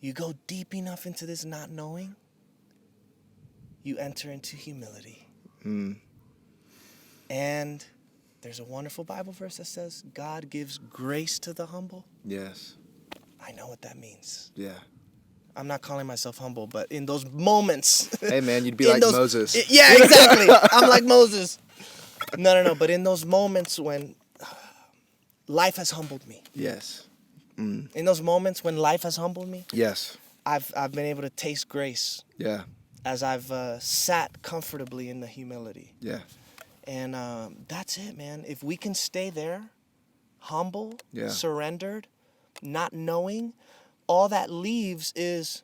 you go deep enough into this not knowing, you enter into humility. And there's a wonderful Bible verse that says, God gives grace to the humble. Yes. I know what that means. Yeah. I'm not calling myself humble, but in those moments. Hey, man, you'd be like Moses. Yeah, exactly. I'm like Moses. No. But in those moments when life has humbled me. Yes. In those moments when life has humbled me. Yes. I've been able to taste grace. Yeah. As I've sat comfortably in the humility. Yeah. And that's it, man. If we can stay there, humble, Yeah. surrendered, not knowing, all that leaves is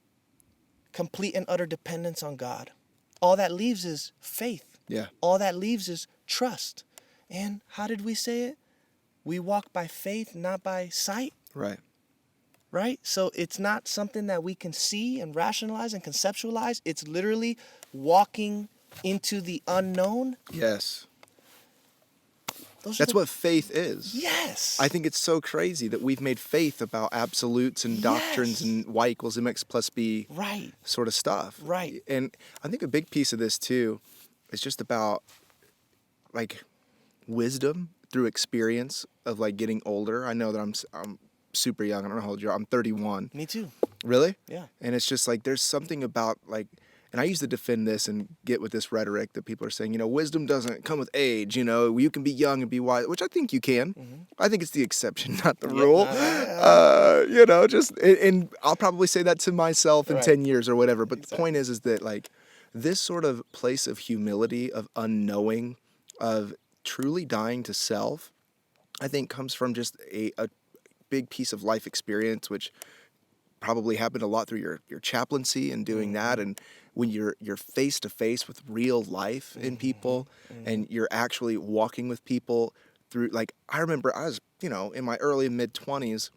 complete and utter dependence on God. All that leaves is faith. Yeah. All that leaves is trust. And how did we say it? We walk by faith, not by sight. Right. Right? So it's not something that we can see and rationalize and conceptualize. It's literally walking into the unknown. Yes. That's what faith is. Yes. I think it's so crazy that we've made faith about absolutes and doctrines and Y equals MX plus B sort of stuff. Right. And I think a big piece of this too is just about like wisdom through experience of like getting older. I know that I'm super young. I don't know how old you are. I'm 31. Me too. Really? Yeah. And it's just like there's something about like, and I used to defend this and get with this rhetoric that people are saying, you know, wisdom doesn't come with age. You know, you can be young and be wise, which I think you can. Mm-hmm. I think it's the exception, not the rule. You know, just, and I'll probably say that to myself in 10 years or whatever. But the point is that like this sort of place of humility, of unknowing, of truly dying to self, I think comes from just a big piece of life experience, which probably happened a lot through your chaplaincy and doing that. And when you're face to face with real life in people and you're actually walking with people through, like, I remember I was, you know, in my early and mid 20s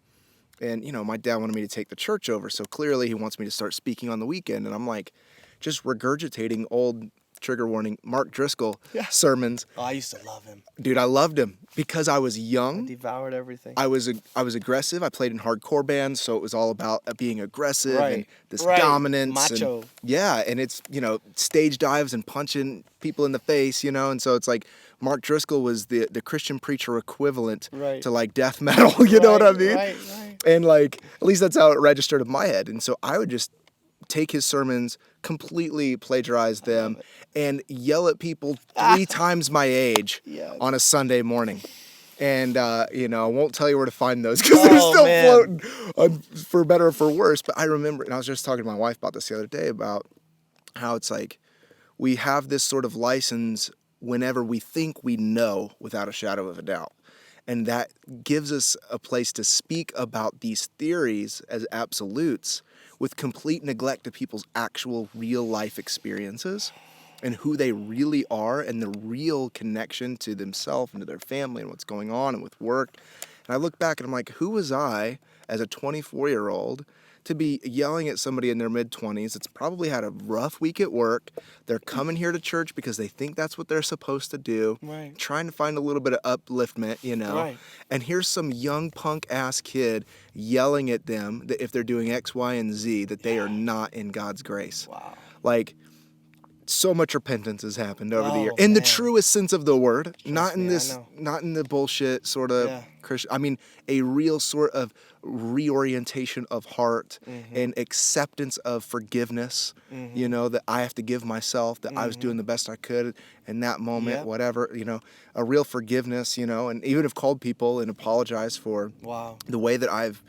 and, you know, my dad wanted me to take the church over. So clearly he wants me to start speaking on the weekend. And I'm like just regurgitating old, trigger warning, Mark Driscoll sermons. Oh, I used to love him. Dude, I loved him because I was young. I devoured everything. I was aggressive. I played in hardcore bands, so it was all about being aggressive and this dominance. Macho. And it's, you know, stage dives and punching people in the face, you know, and so it's like Mark Driscoll was the Christian preacher equivalent to like death metal, you know what I mean? Right. And like, at least that's how it registered in my head. And so I would just take his sermons, completely plagiarize them, and yell at people 3 times my age on a Sunday morning. And, you know, I won't tell you where to find those because they're still floating, for better or for worse. But I remember, and I was just talking to my wife about this the other day, about how it's like we have this sort of license whenever we think we know without a shadow of a doubt. And that gives us a place to speak about these theories as absolutes with complete neglect of people's actual real life experiences and who they really are and the real connection to themselves and to their family and what's going on and with work. And I look back and I'm like, who was I as a 24-year-old to be yelling at somebody in their mid-20s that's probably had a rough week at work? They're coming here to church because they think that's what they're supposed to do, trying to find a little bit of upliftment, you know. And here's some young punk-ass kid yelling at them that if they're doing X, Y, and Z, that they are not in God's grace. Wow. Like, so much repentance has happened over the year, Oh, in the man. truest sense of the word, not in me, I this, know. not in the bullshit sort of Yeah. Christian. I mean, a real sort of reorientation of heart and acceptance of forgiveness. You know, that I have to give myself, that I was doing the best I could in that moment, Yep. whatever. You know, a real forgiveness. You know, and even have called people and apologized for Wow. the way that I've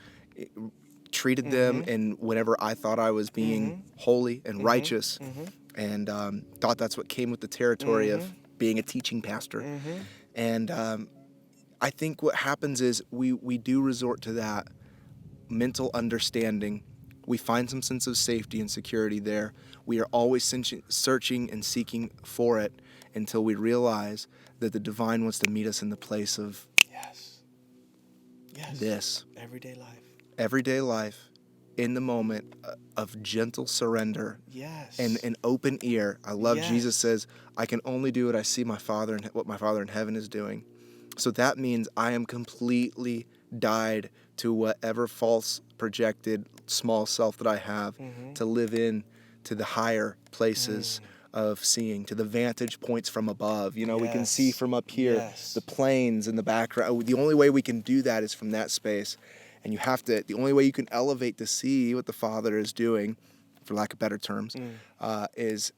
treated them, and whenever I thought I was being holy and righteous, and thought that's what came with the territory of being a teaching pastor. And I think what happens is we do resort to that mental understanding. We find some sense of safety and security there. We are always searching and seeking for it until we realize that the divine wants to meet us in the place of Yes. Yes. this. Everyday life. In the moment of gentle surrender Yes. and an open ear. I love Yes. Jesus says, I can only do what I see my Father and what my Father in heaven is doing. So that means I am completely died to whatever false projected small self that I have to live in to the higher places of seeing, to the vantage points from above. You know, we can see from up here the plains in the background. The only way we can do that is from that space. And you have to, the only way you can elevate to see what the Father is doing, for lack of better terms, is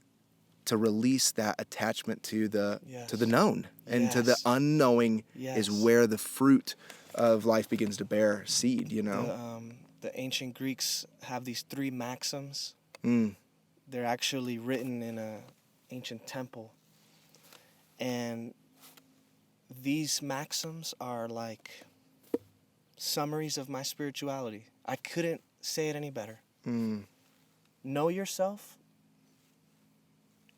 to release that attachment to the known. And to the unknowing is where the fruit of life begins to bear seed, you know? The ancient Greeks have these 3 maxims. They're actually written in an ancient temple. And these maxims are like summaries of my spirituality. I couldn't say it any better. Know yourself.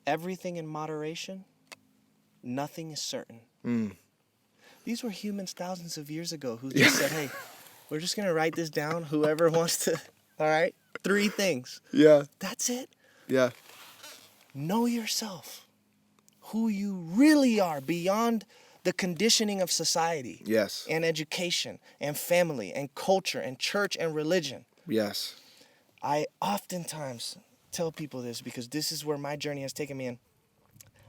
Everything in moderation. Nothing is certain. These were humans thousands of years ago who just said, hey, we're just going to write this down. Whoever wants to, all right? 3 things. Yeah. That's it. Yeah. Know yourself. Who you really are beyond the conditioning of society. Yes. And education and family and culture and church and religion. Yes. I oftentimes tell people this because this is where my journey has taken me in.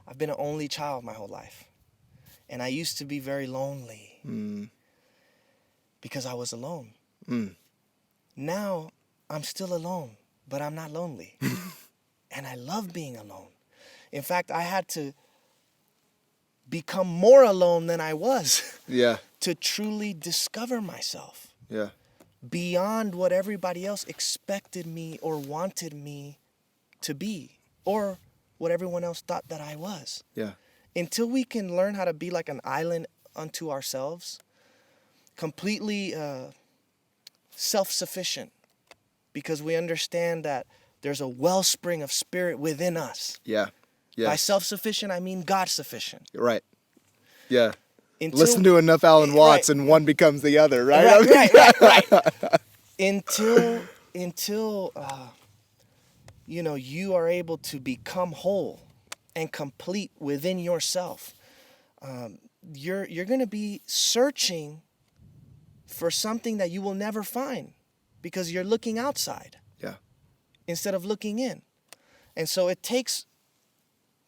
I've been an only child my whole life. And I used to be very lonely because I was alone. Now I'm still alone, but I'm not lonely. And I love being alone. In fact, I had to become more alone than I was to truly discover myself. Yeah. Beyond what everybody else expected me or wanted me to be, or what everyone else thought that I was. Yeah. Until we can learn how to be like an island unto ourselves, completely self-sufficient, because we understand that there's a wellspring of spirit within us. Yeah. Yes. By self-sufficient, I mean God-sufficient. Right. Yeah. Until, Listen to enough Alan Watts and one becomes the other, right? Right. Until you are able to become whole and complete within yourself. You're going to be searching for something that you will never find because you're looking outside. Yeah. Instead of looking in. And so it takes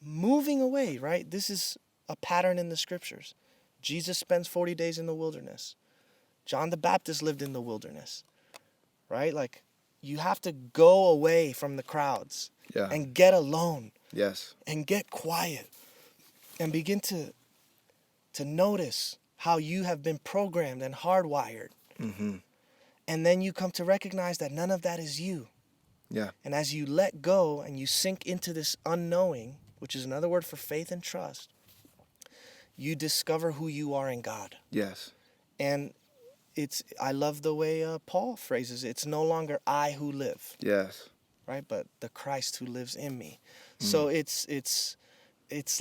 moving away, right? This is a pattern in the scriptures. Jesus spends 40 days in the wilderness. John the Baptist lived in the wilderness, right? Like, you have to go away from the crowds and get alone. Yes. And get quiet and begin to notice how you have been programmed and hardwired. And then you come to recognize that none of that is you. Yeah. And as you let go and you sink into this unknowing, which is another word for faith and trust, you discover who you are in God. Yes. And I love the way Paul phrases it. It's no longer I who live. Yes. Right? But the Christ who lives in me. So it's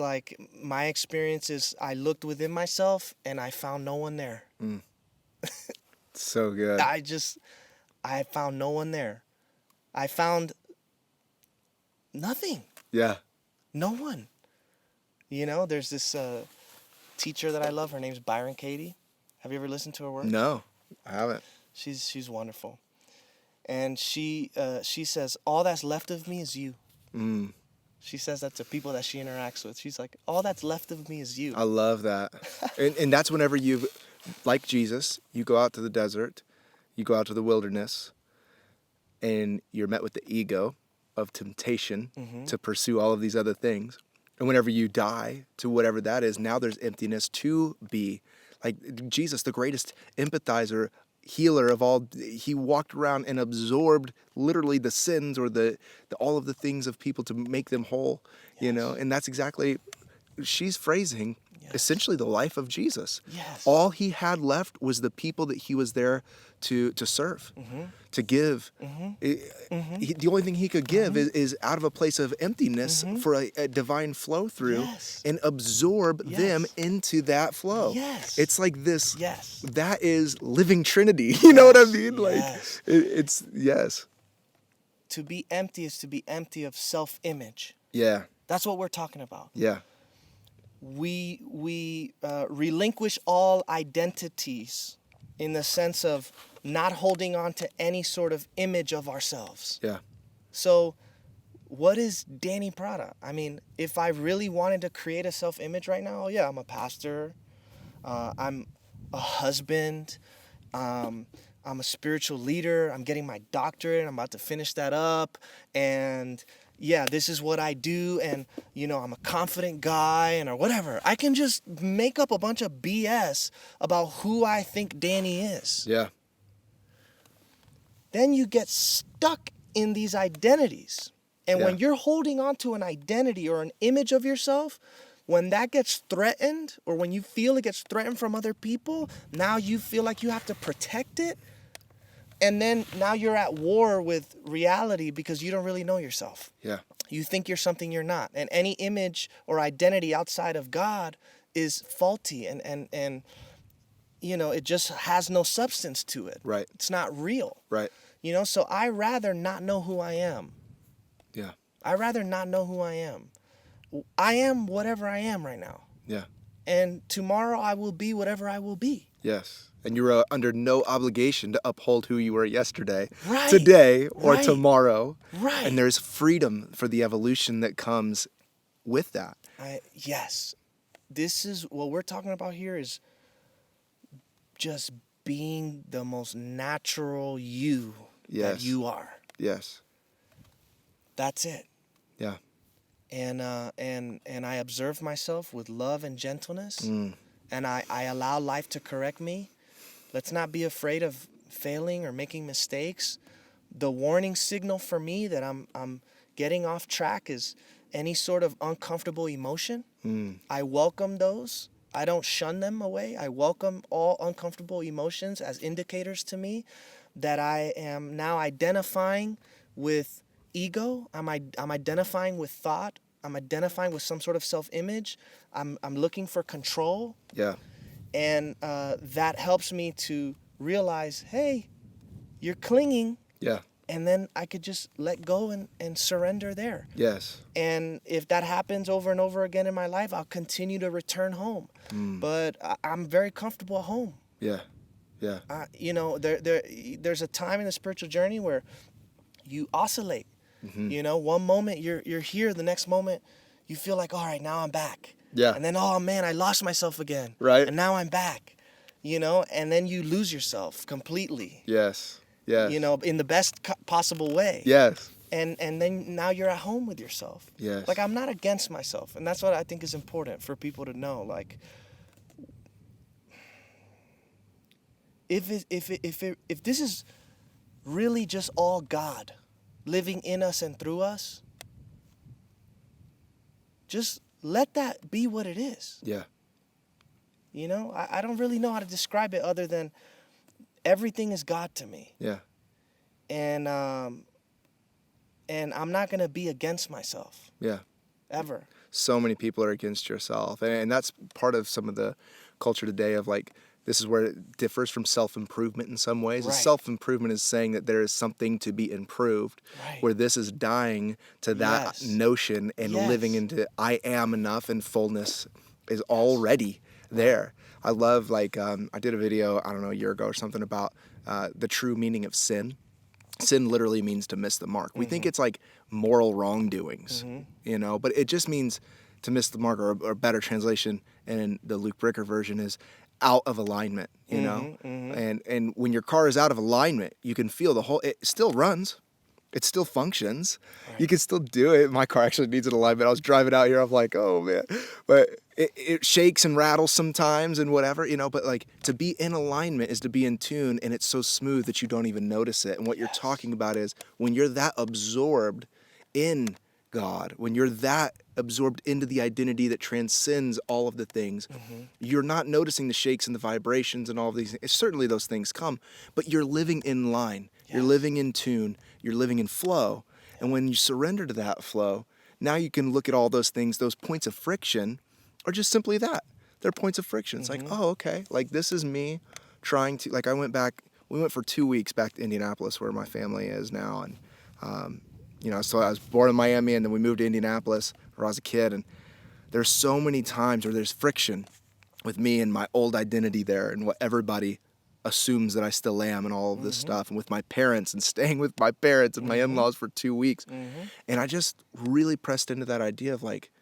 like my experience is I looked within myself and I found no one there. So good. I found no one there. I found nothing. Yeah. No one. There's this teacher that I love. Her name's Byron Katie. Have you ever listened to her work? No, I haven't. She's wonderful. And she says, all that's left of me is you. She says that to people that she interacts with. She's like, all that's left of me is you. I love that. And that's whenever you, like Jesus, you go out to the desert, you go out to the wilderness, and you're met with the ego of temptation to pursue all of these other things. And whenever you die to whatever that is, now there's emptiness to be. Like Jesus, the greatest empathizer, healer of all, he walked around and absorbed literally the sins or the all of the things of people to make them whole, you know? And that's exactly, she's phrasing essentially the life of Jesus. Yes. All he had left was the people that he was there to serve, to give. The only thing he could give is out of a place of emptiness for a divine flow through and absorb them into that flow. Yes. It's like this, Yes. that is living Trinity. You know what I mean? Like it's, yes. To be empty is to be empty of self-image. Yeah. That's what we're talking about. Yeah. We relinquish all identities in the sense of not holding on to any sort of image of ourselves. Yeah. So what is Danny Prada? I mean, if I really wanted to create a self-image right now, yeah, I'm a pastor, I'm a husband, I'm a spiritual leader, I'm getting my doctorate, I'm about to finish that up, and yeah, this is what I do, and, you know, I'm a confident guy, and or whatever. I can just make up a bunch of BS about who I think Danny is. Yeah. Then you get stuck in these identities. And when you're holding on to an identity or an image of yourself, when that gets threatened, or when you feel it gets threatened from other people, now you feel like you have to protect it. And then now you're at war with reality because you don't really know yourself. Yeah. You think you're something you're not. And any image or identity outside of God is faulty and you know, it just has no substance to it. Right. It's not real. Right. You know, so I rather not know who I am. Yeah. I rather not know who I am. I am whatever I am right now. Yeah. And tomorrow I will be whatever I will be. Yes. And you're under no obligation to uphold who you were yesterday, Right. today, or Right. tomorrow. Right. And there's freedom for the evolution that comes with that. Yes. This is what we're talking about here, is just being the most natural you that you are. Yes. That's it. Yeah. And I observe myself with love and gentleness, and I allow life to correct me. Let's not be afraid of failing or making mistakes. The warning signal for me that I'm getting off track is any sort of uncomfortable emotion. I welcome those. I don't shun them away. I welcome all uncomfortable emotions as indicators to me that I am now identifying with ego. I'm identifying with thought. I'm identifying with some sort of self-image. I'm looking for control. Yeah. And that helps me to realize, hey, you're clinging. Yeah. And then I could just let go and surrender there. Yes. And if that happens over and over again in my life, I'll continue to return home. But I'm very comfortable at home. Yeah. Yeah. You know, there's a time in the spiritual journey where you oscillate. You know, one moment you're here, the next moment you feel like, all right, now I'm back. Yeah. And then, oh man, I lost myself again. Right. And now I'm back. You know, and then you lose yourself completely. Yes. Yes. You know, in the best possible way. Yes. And then now you're at home with yourself. Yes. Like, I'm not against myself, and that's what I think is important for people to know. Like, if this is really just all God living in us and through us, just let that be what it is. Yeah. You know, I don't really know how to describe it other than everything is God to me. Yeah. And I'm not going to be against myself. Yeah. Ever. So many people are against yourself. And that's part of some of the culture today of like, this is where it differs from self-improvement in some ways. Right. Self-improvement is saying that there is something to be improved, Right. where this is dying to that notion and living into I am enough, and fullness is already there. I love, like, I did a video, I don't know, a year ago or something about the true meaning of sin. sin literally means to miss the mark. We think it's like moral wrongdoings, but it just means to miss the mark, or a better translation in the Luke Bricker version is out of alignment, And when your car is out of alignment, you can feel it still runs. It still functions. Right. You can still do it. My car actually needs an alignment. I was driving out here. I'm like, oh, man. But it shakes and rattles sometimes and whatever, But, like, to be in alignment is to be in tune, and it's so smooth that you don't even notice it. And what you're talking about is when you're that absorbed in God, when you're that absorbed into the identity that transcends all of the things, you're not noticing the shakes and the vibrations and all of these things. Certainly those things come, but you're living in line. You're living in tune. You're living in flow. And when you surrender to that flow, now you can look at all those things, those points of friction, are just simply that. They're points of friction. It's like, oh, okay. Like, this is me trying to, like, we went for 2 weeks back to Indianapolis where my family is now. And, so I was born in Miami, and then we moved to Indianapolis where I was a kid. And there's so many times where there's friction with me and my old identity there and what everybody assumes that I still am and all of this stuff, and with my parents and staying with my parents and my in-laws for 2 weeks. And I just really pressed into that idea of like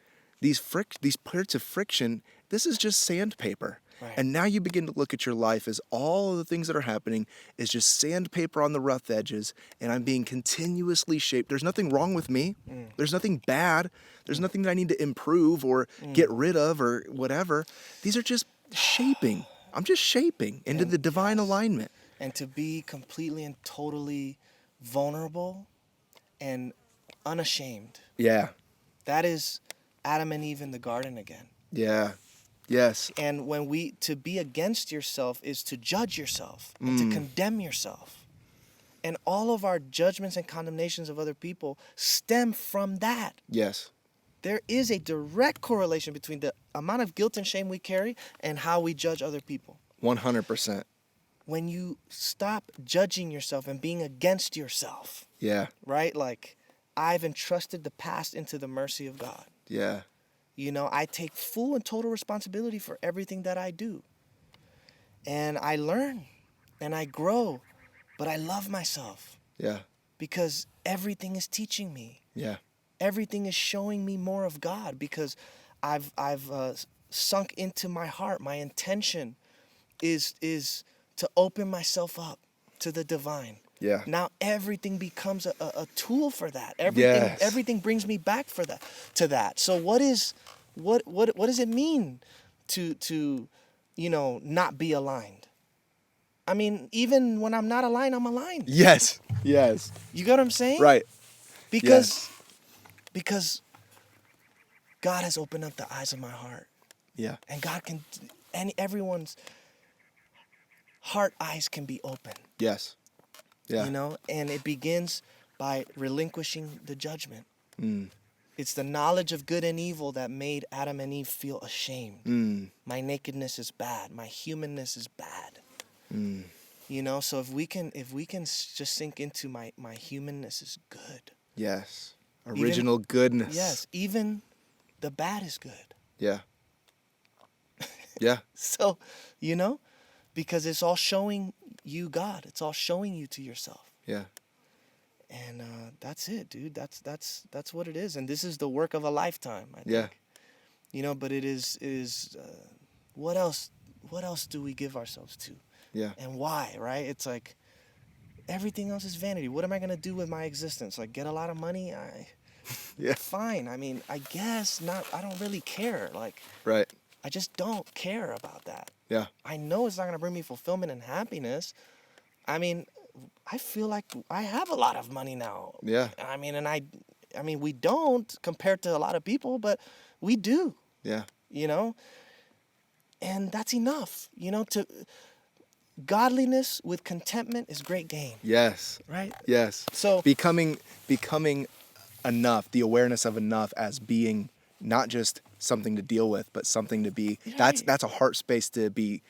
these parts of friction, this is just sandpaper. Right. And now you begin to look at your life as all of the things that are happening is just sandpaper on the rough edges, and I'm being continuously shaped. There's nothing wrong with me. There's nothing bad. There's nothing that I need to improve or get rid of or whatever. These are just shaping. I'm just shaping into the divine alignment. And to be completely and totally vulnerable and unashamed. Yeah. That is Adam and Eve in the garden again. Yeah. Yes. And to be against yourself is to judge yourself and to condemn yourself. And all of our judgments and condemnations of other people stem from that. Yes. There is a direct correlation between the amount of guilt and shame we carry and how we judge other people. 100%. When you stop judging yourself and being against yourself. Yeah. Right? Like, I've entrusted the past into the mercy of God. Yeah. I take full and total responsibility for everything that I do. And I learn and I grow, but I love myself. Yeah. Because everything is teaching me. Yeah. Everything is showing me more of God because I've sunk into my heart. My intention is to open myself up to the divine. Yeah. Now everything becomes a tool for that. Everything brings me back to that. So what does it mean to not be aligned? I mean, even when I'm not aligned, I'm aligned. Yes. Yes. You get what I'm saying? Right. Because God has opened up the eyes of my heart. Yeah. And everyone's heart eyes can be open. Yes. Yeah. And it begins by relinquishing the judgment. Mm. It's the knowledge of good and evil that made Adam and Eve feel ashamed. Mm. My nakedness is bad. My humanness is bad. Mm. So if we can just sink into my humanness is good. Yes. Original goodness. Yes. Even the bad is good. Yeah. Yeah. So, because it's all showing you God. It's all showing you to yourself. Yeah. And that's it, dude. That's what it is. And this is the work of a lifetime, I think. Yeah. But it is what else do we give ourselves to? Yeah. And why, right? It's like everything else is vanity. What am I going to do with my existence? Like, get a lot of money? Yeah. Fine. I mean, I guess not. I don't really care. Like, right. I just don't care about that. Yeah. I know it's not going to bring me fulfillment and happiness. I mean, I feel like I have a lot of money now. Yeah. I mean, we don't compared to a lot of people, but we do. Yeah. And that's enough. To godliness with contentment is great gain. Yes. Right? Yes. So becoming enough, the awareness of enough as being not just something to deal with, but something to be. Right. That's a heart space to be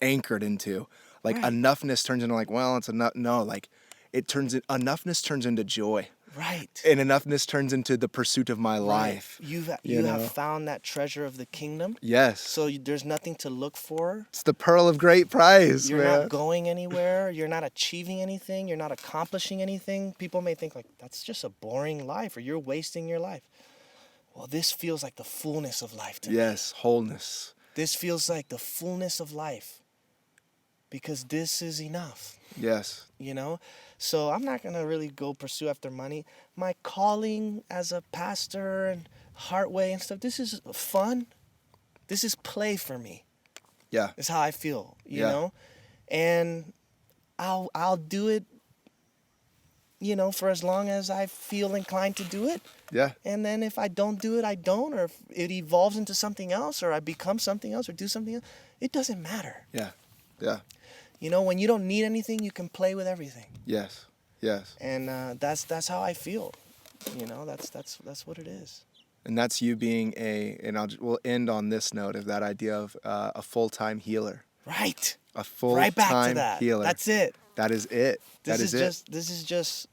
anchored into. Like, right. Enoughness turns into like, well, it's enough. No, like enoughness turns into joy. Right. And enoughness turns into the pursuit of my life. You know? have found that treasure of the kingdom. Yes. So there's nothing to look for. It's the pearl of great price, You're man. not going anywhere. You're not achieving anything. You're not accomplishing anything. People may think like, that's just a boring life, or you're wasting your life. Well, this feels like the fullness of life to me. Yes, wholeness. This feels like the fullness of life. Because this is enough. Yes. You know? So I'm not going to really go pursue after money. My calling as a pastor and Heartway and stuff, this is fun. This is play for me. Yeah. It's how I feel, you know? And I'll do it, you know, for as long as I feel inclined to do it. Yeah. And then if I don't do it, I don't. Or if it evolves into something else, or I become something else, or do something else, it doesn't matter. Yeah. Yeah. You know, when you don't need anything, you can play with everything. Yes. Yes. And that's how I feel. You know, that's what it is. And that's you being we'll end on this note of that idea of a full-time healer. Right. A full-time right back to that. healer. That's it. That is it. This is just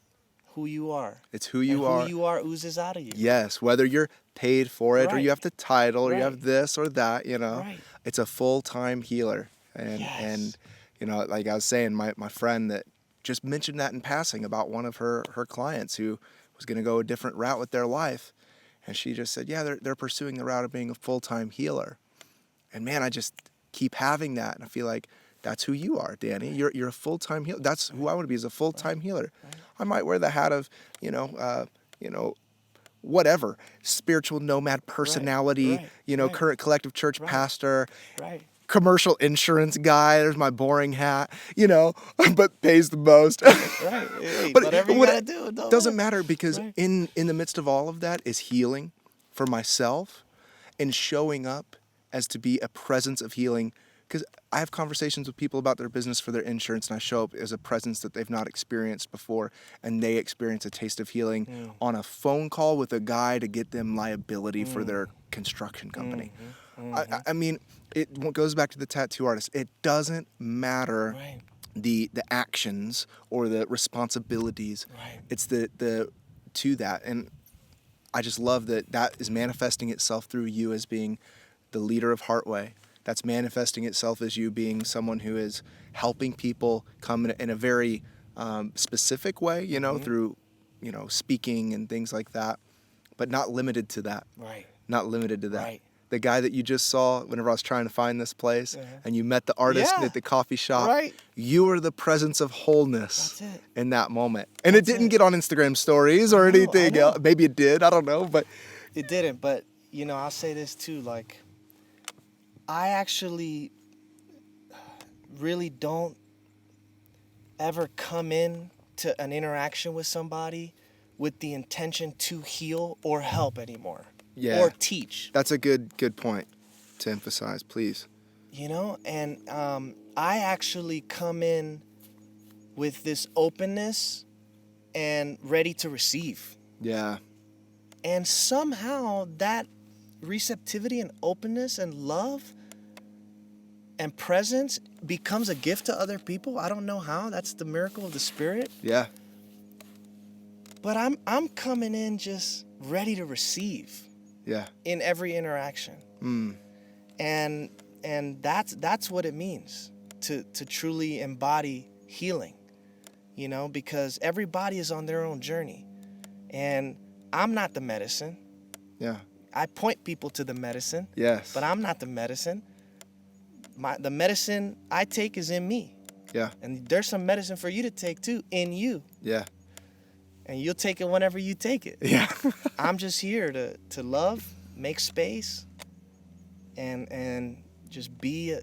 who you are. It's who you are. Who you are oozes out of you. Yes, whether you're paid for it or Right. you have the title or you Right. have this or that, you know. Right. It's a full-time healer. And you know, like I was saying, my friend that just mentioned that in passing about one of her clients who was going to go a different route with their life. And she just said, yeah, they're pursuing the route of being a full-time healer. And man, I just keep having that. And I feel like that's who you are, Danny. You're a full-time healer. That's who I want to be, is a full-time healer. I might wear the hat of, whatever, spiritual nomad personality, current collective church pastor, commercial insurance guy. There's my boring hat, but pays the most. Right. Hey, But whatever you gotta do. It doesn't matter, because in the midst of all of that is healing for myself and showing up as to be a presence of healing. Because I have conversations with people about their business for their insurance, and I show up as a presence that they've not experienced before, and they experience a taste of healing on a phone call with a guy to get them liability for their construction company. I mean, it goes back to the tattoo artist. It doesn't matter the actions or the responsibilities. It's the to that, and I just love that is manifesting itself through you as being the leader of Heartway. That's manifesting itself as you being someone who is helping people come in a very specific way, through, speaking and things like that, but not limited to that. Right. Not limited to that. Right. The guy that you just saw whenever I was trying to find this place, and you met the artist at the coffee shop, you were the presence of wholeness in that moment. And it didn't get on Instagram stories or anything else. Maybe it did. I don't know, but it didn't. But I'll say this too. Like, I actually really don't ever come in to an interaction with somebody with the intention to heal or help anymore. Or teach. That's a good point to emphasize, please. And I actually come in with this openness and ready to receive. Yeah. And somehow that receptivity and openness and love and presence becomes a gift to other people. I don't know how. That's the miracle of the Spirit. Yeah. But I'm coming in just ready to receive. Yeah. In every interaction. And that's what it means to truly embody healing. Because everybody is on their own journey. And I'm not the medicine. Yeah. I point people to the medicine. Yes. But I'm not the medicine. The medicine I take is in me. Yeah. And there's some medicine for you to take too, in you. Yeah. And you'll take it whenever you take it. Yeah. I'm just here to love, make space, and just be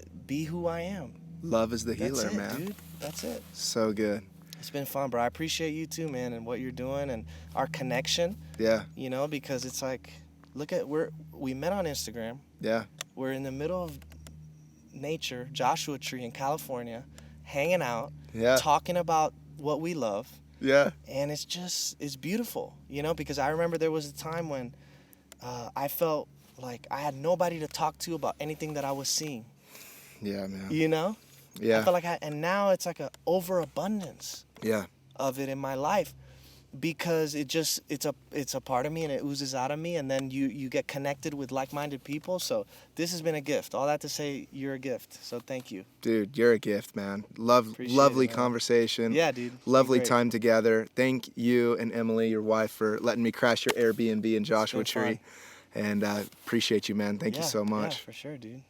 who I am. Love is the healer, That's it, man. Dude. That's it. So good. It's been fun, bro. I appreciate you too, man, and what you're doing and our connection. Yeah. Because it's like, look at we met on Instagram. Yeah. We're in the middle of nature, Joshua Tree in California, hanging out, talking about what we love. Yeah. And it's beautiful, because I remember there was a time when I felt like I had nobody to talk to about anything that I was seeing. Yeah, man. Yeah. I felt like and now it's like an overabundance of it in my life because it's a part of me and it oozes out of me, and then you get connected with like-minded people. So this has been a gift. All that to say, you're a gift. So thank you. Dude, you're a gift, man. Appreciate Lovely it, man. conversation. Yeah, dude. It's been Lovely great. time together. Thank you and Emily, your wife, for letting me crash your Airbnb in Joshua been fun. Tree. And appreciate you, man. Thank you so Yeah, much. for sure, dude.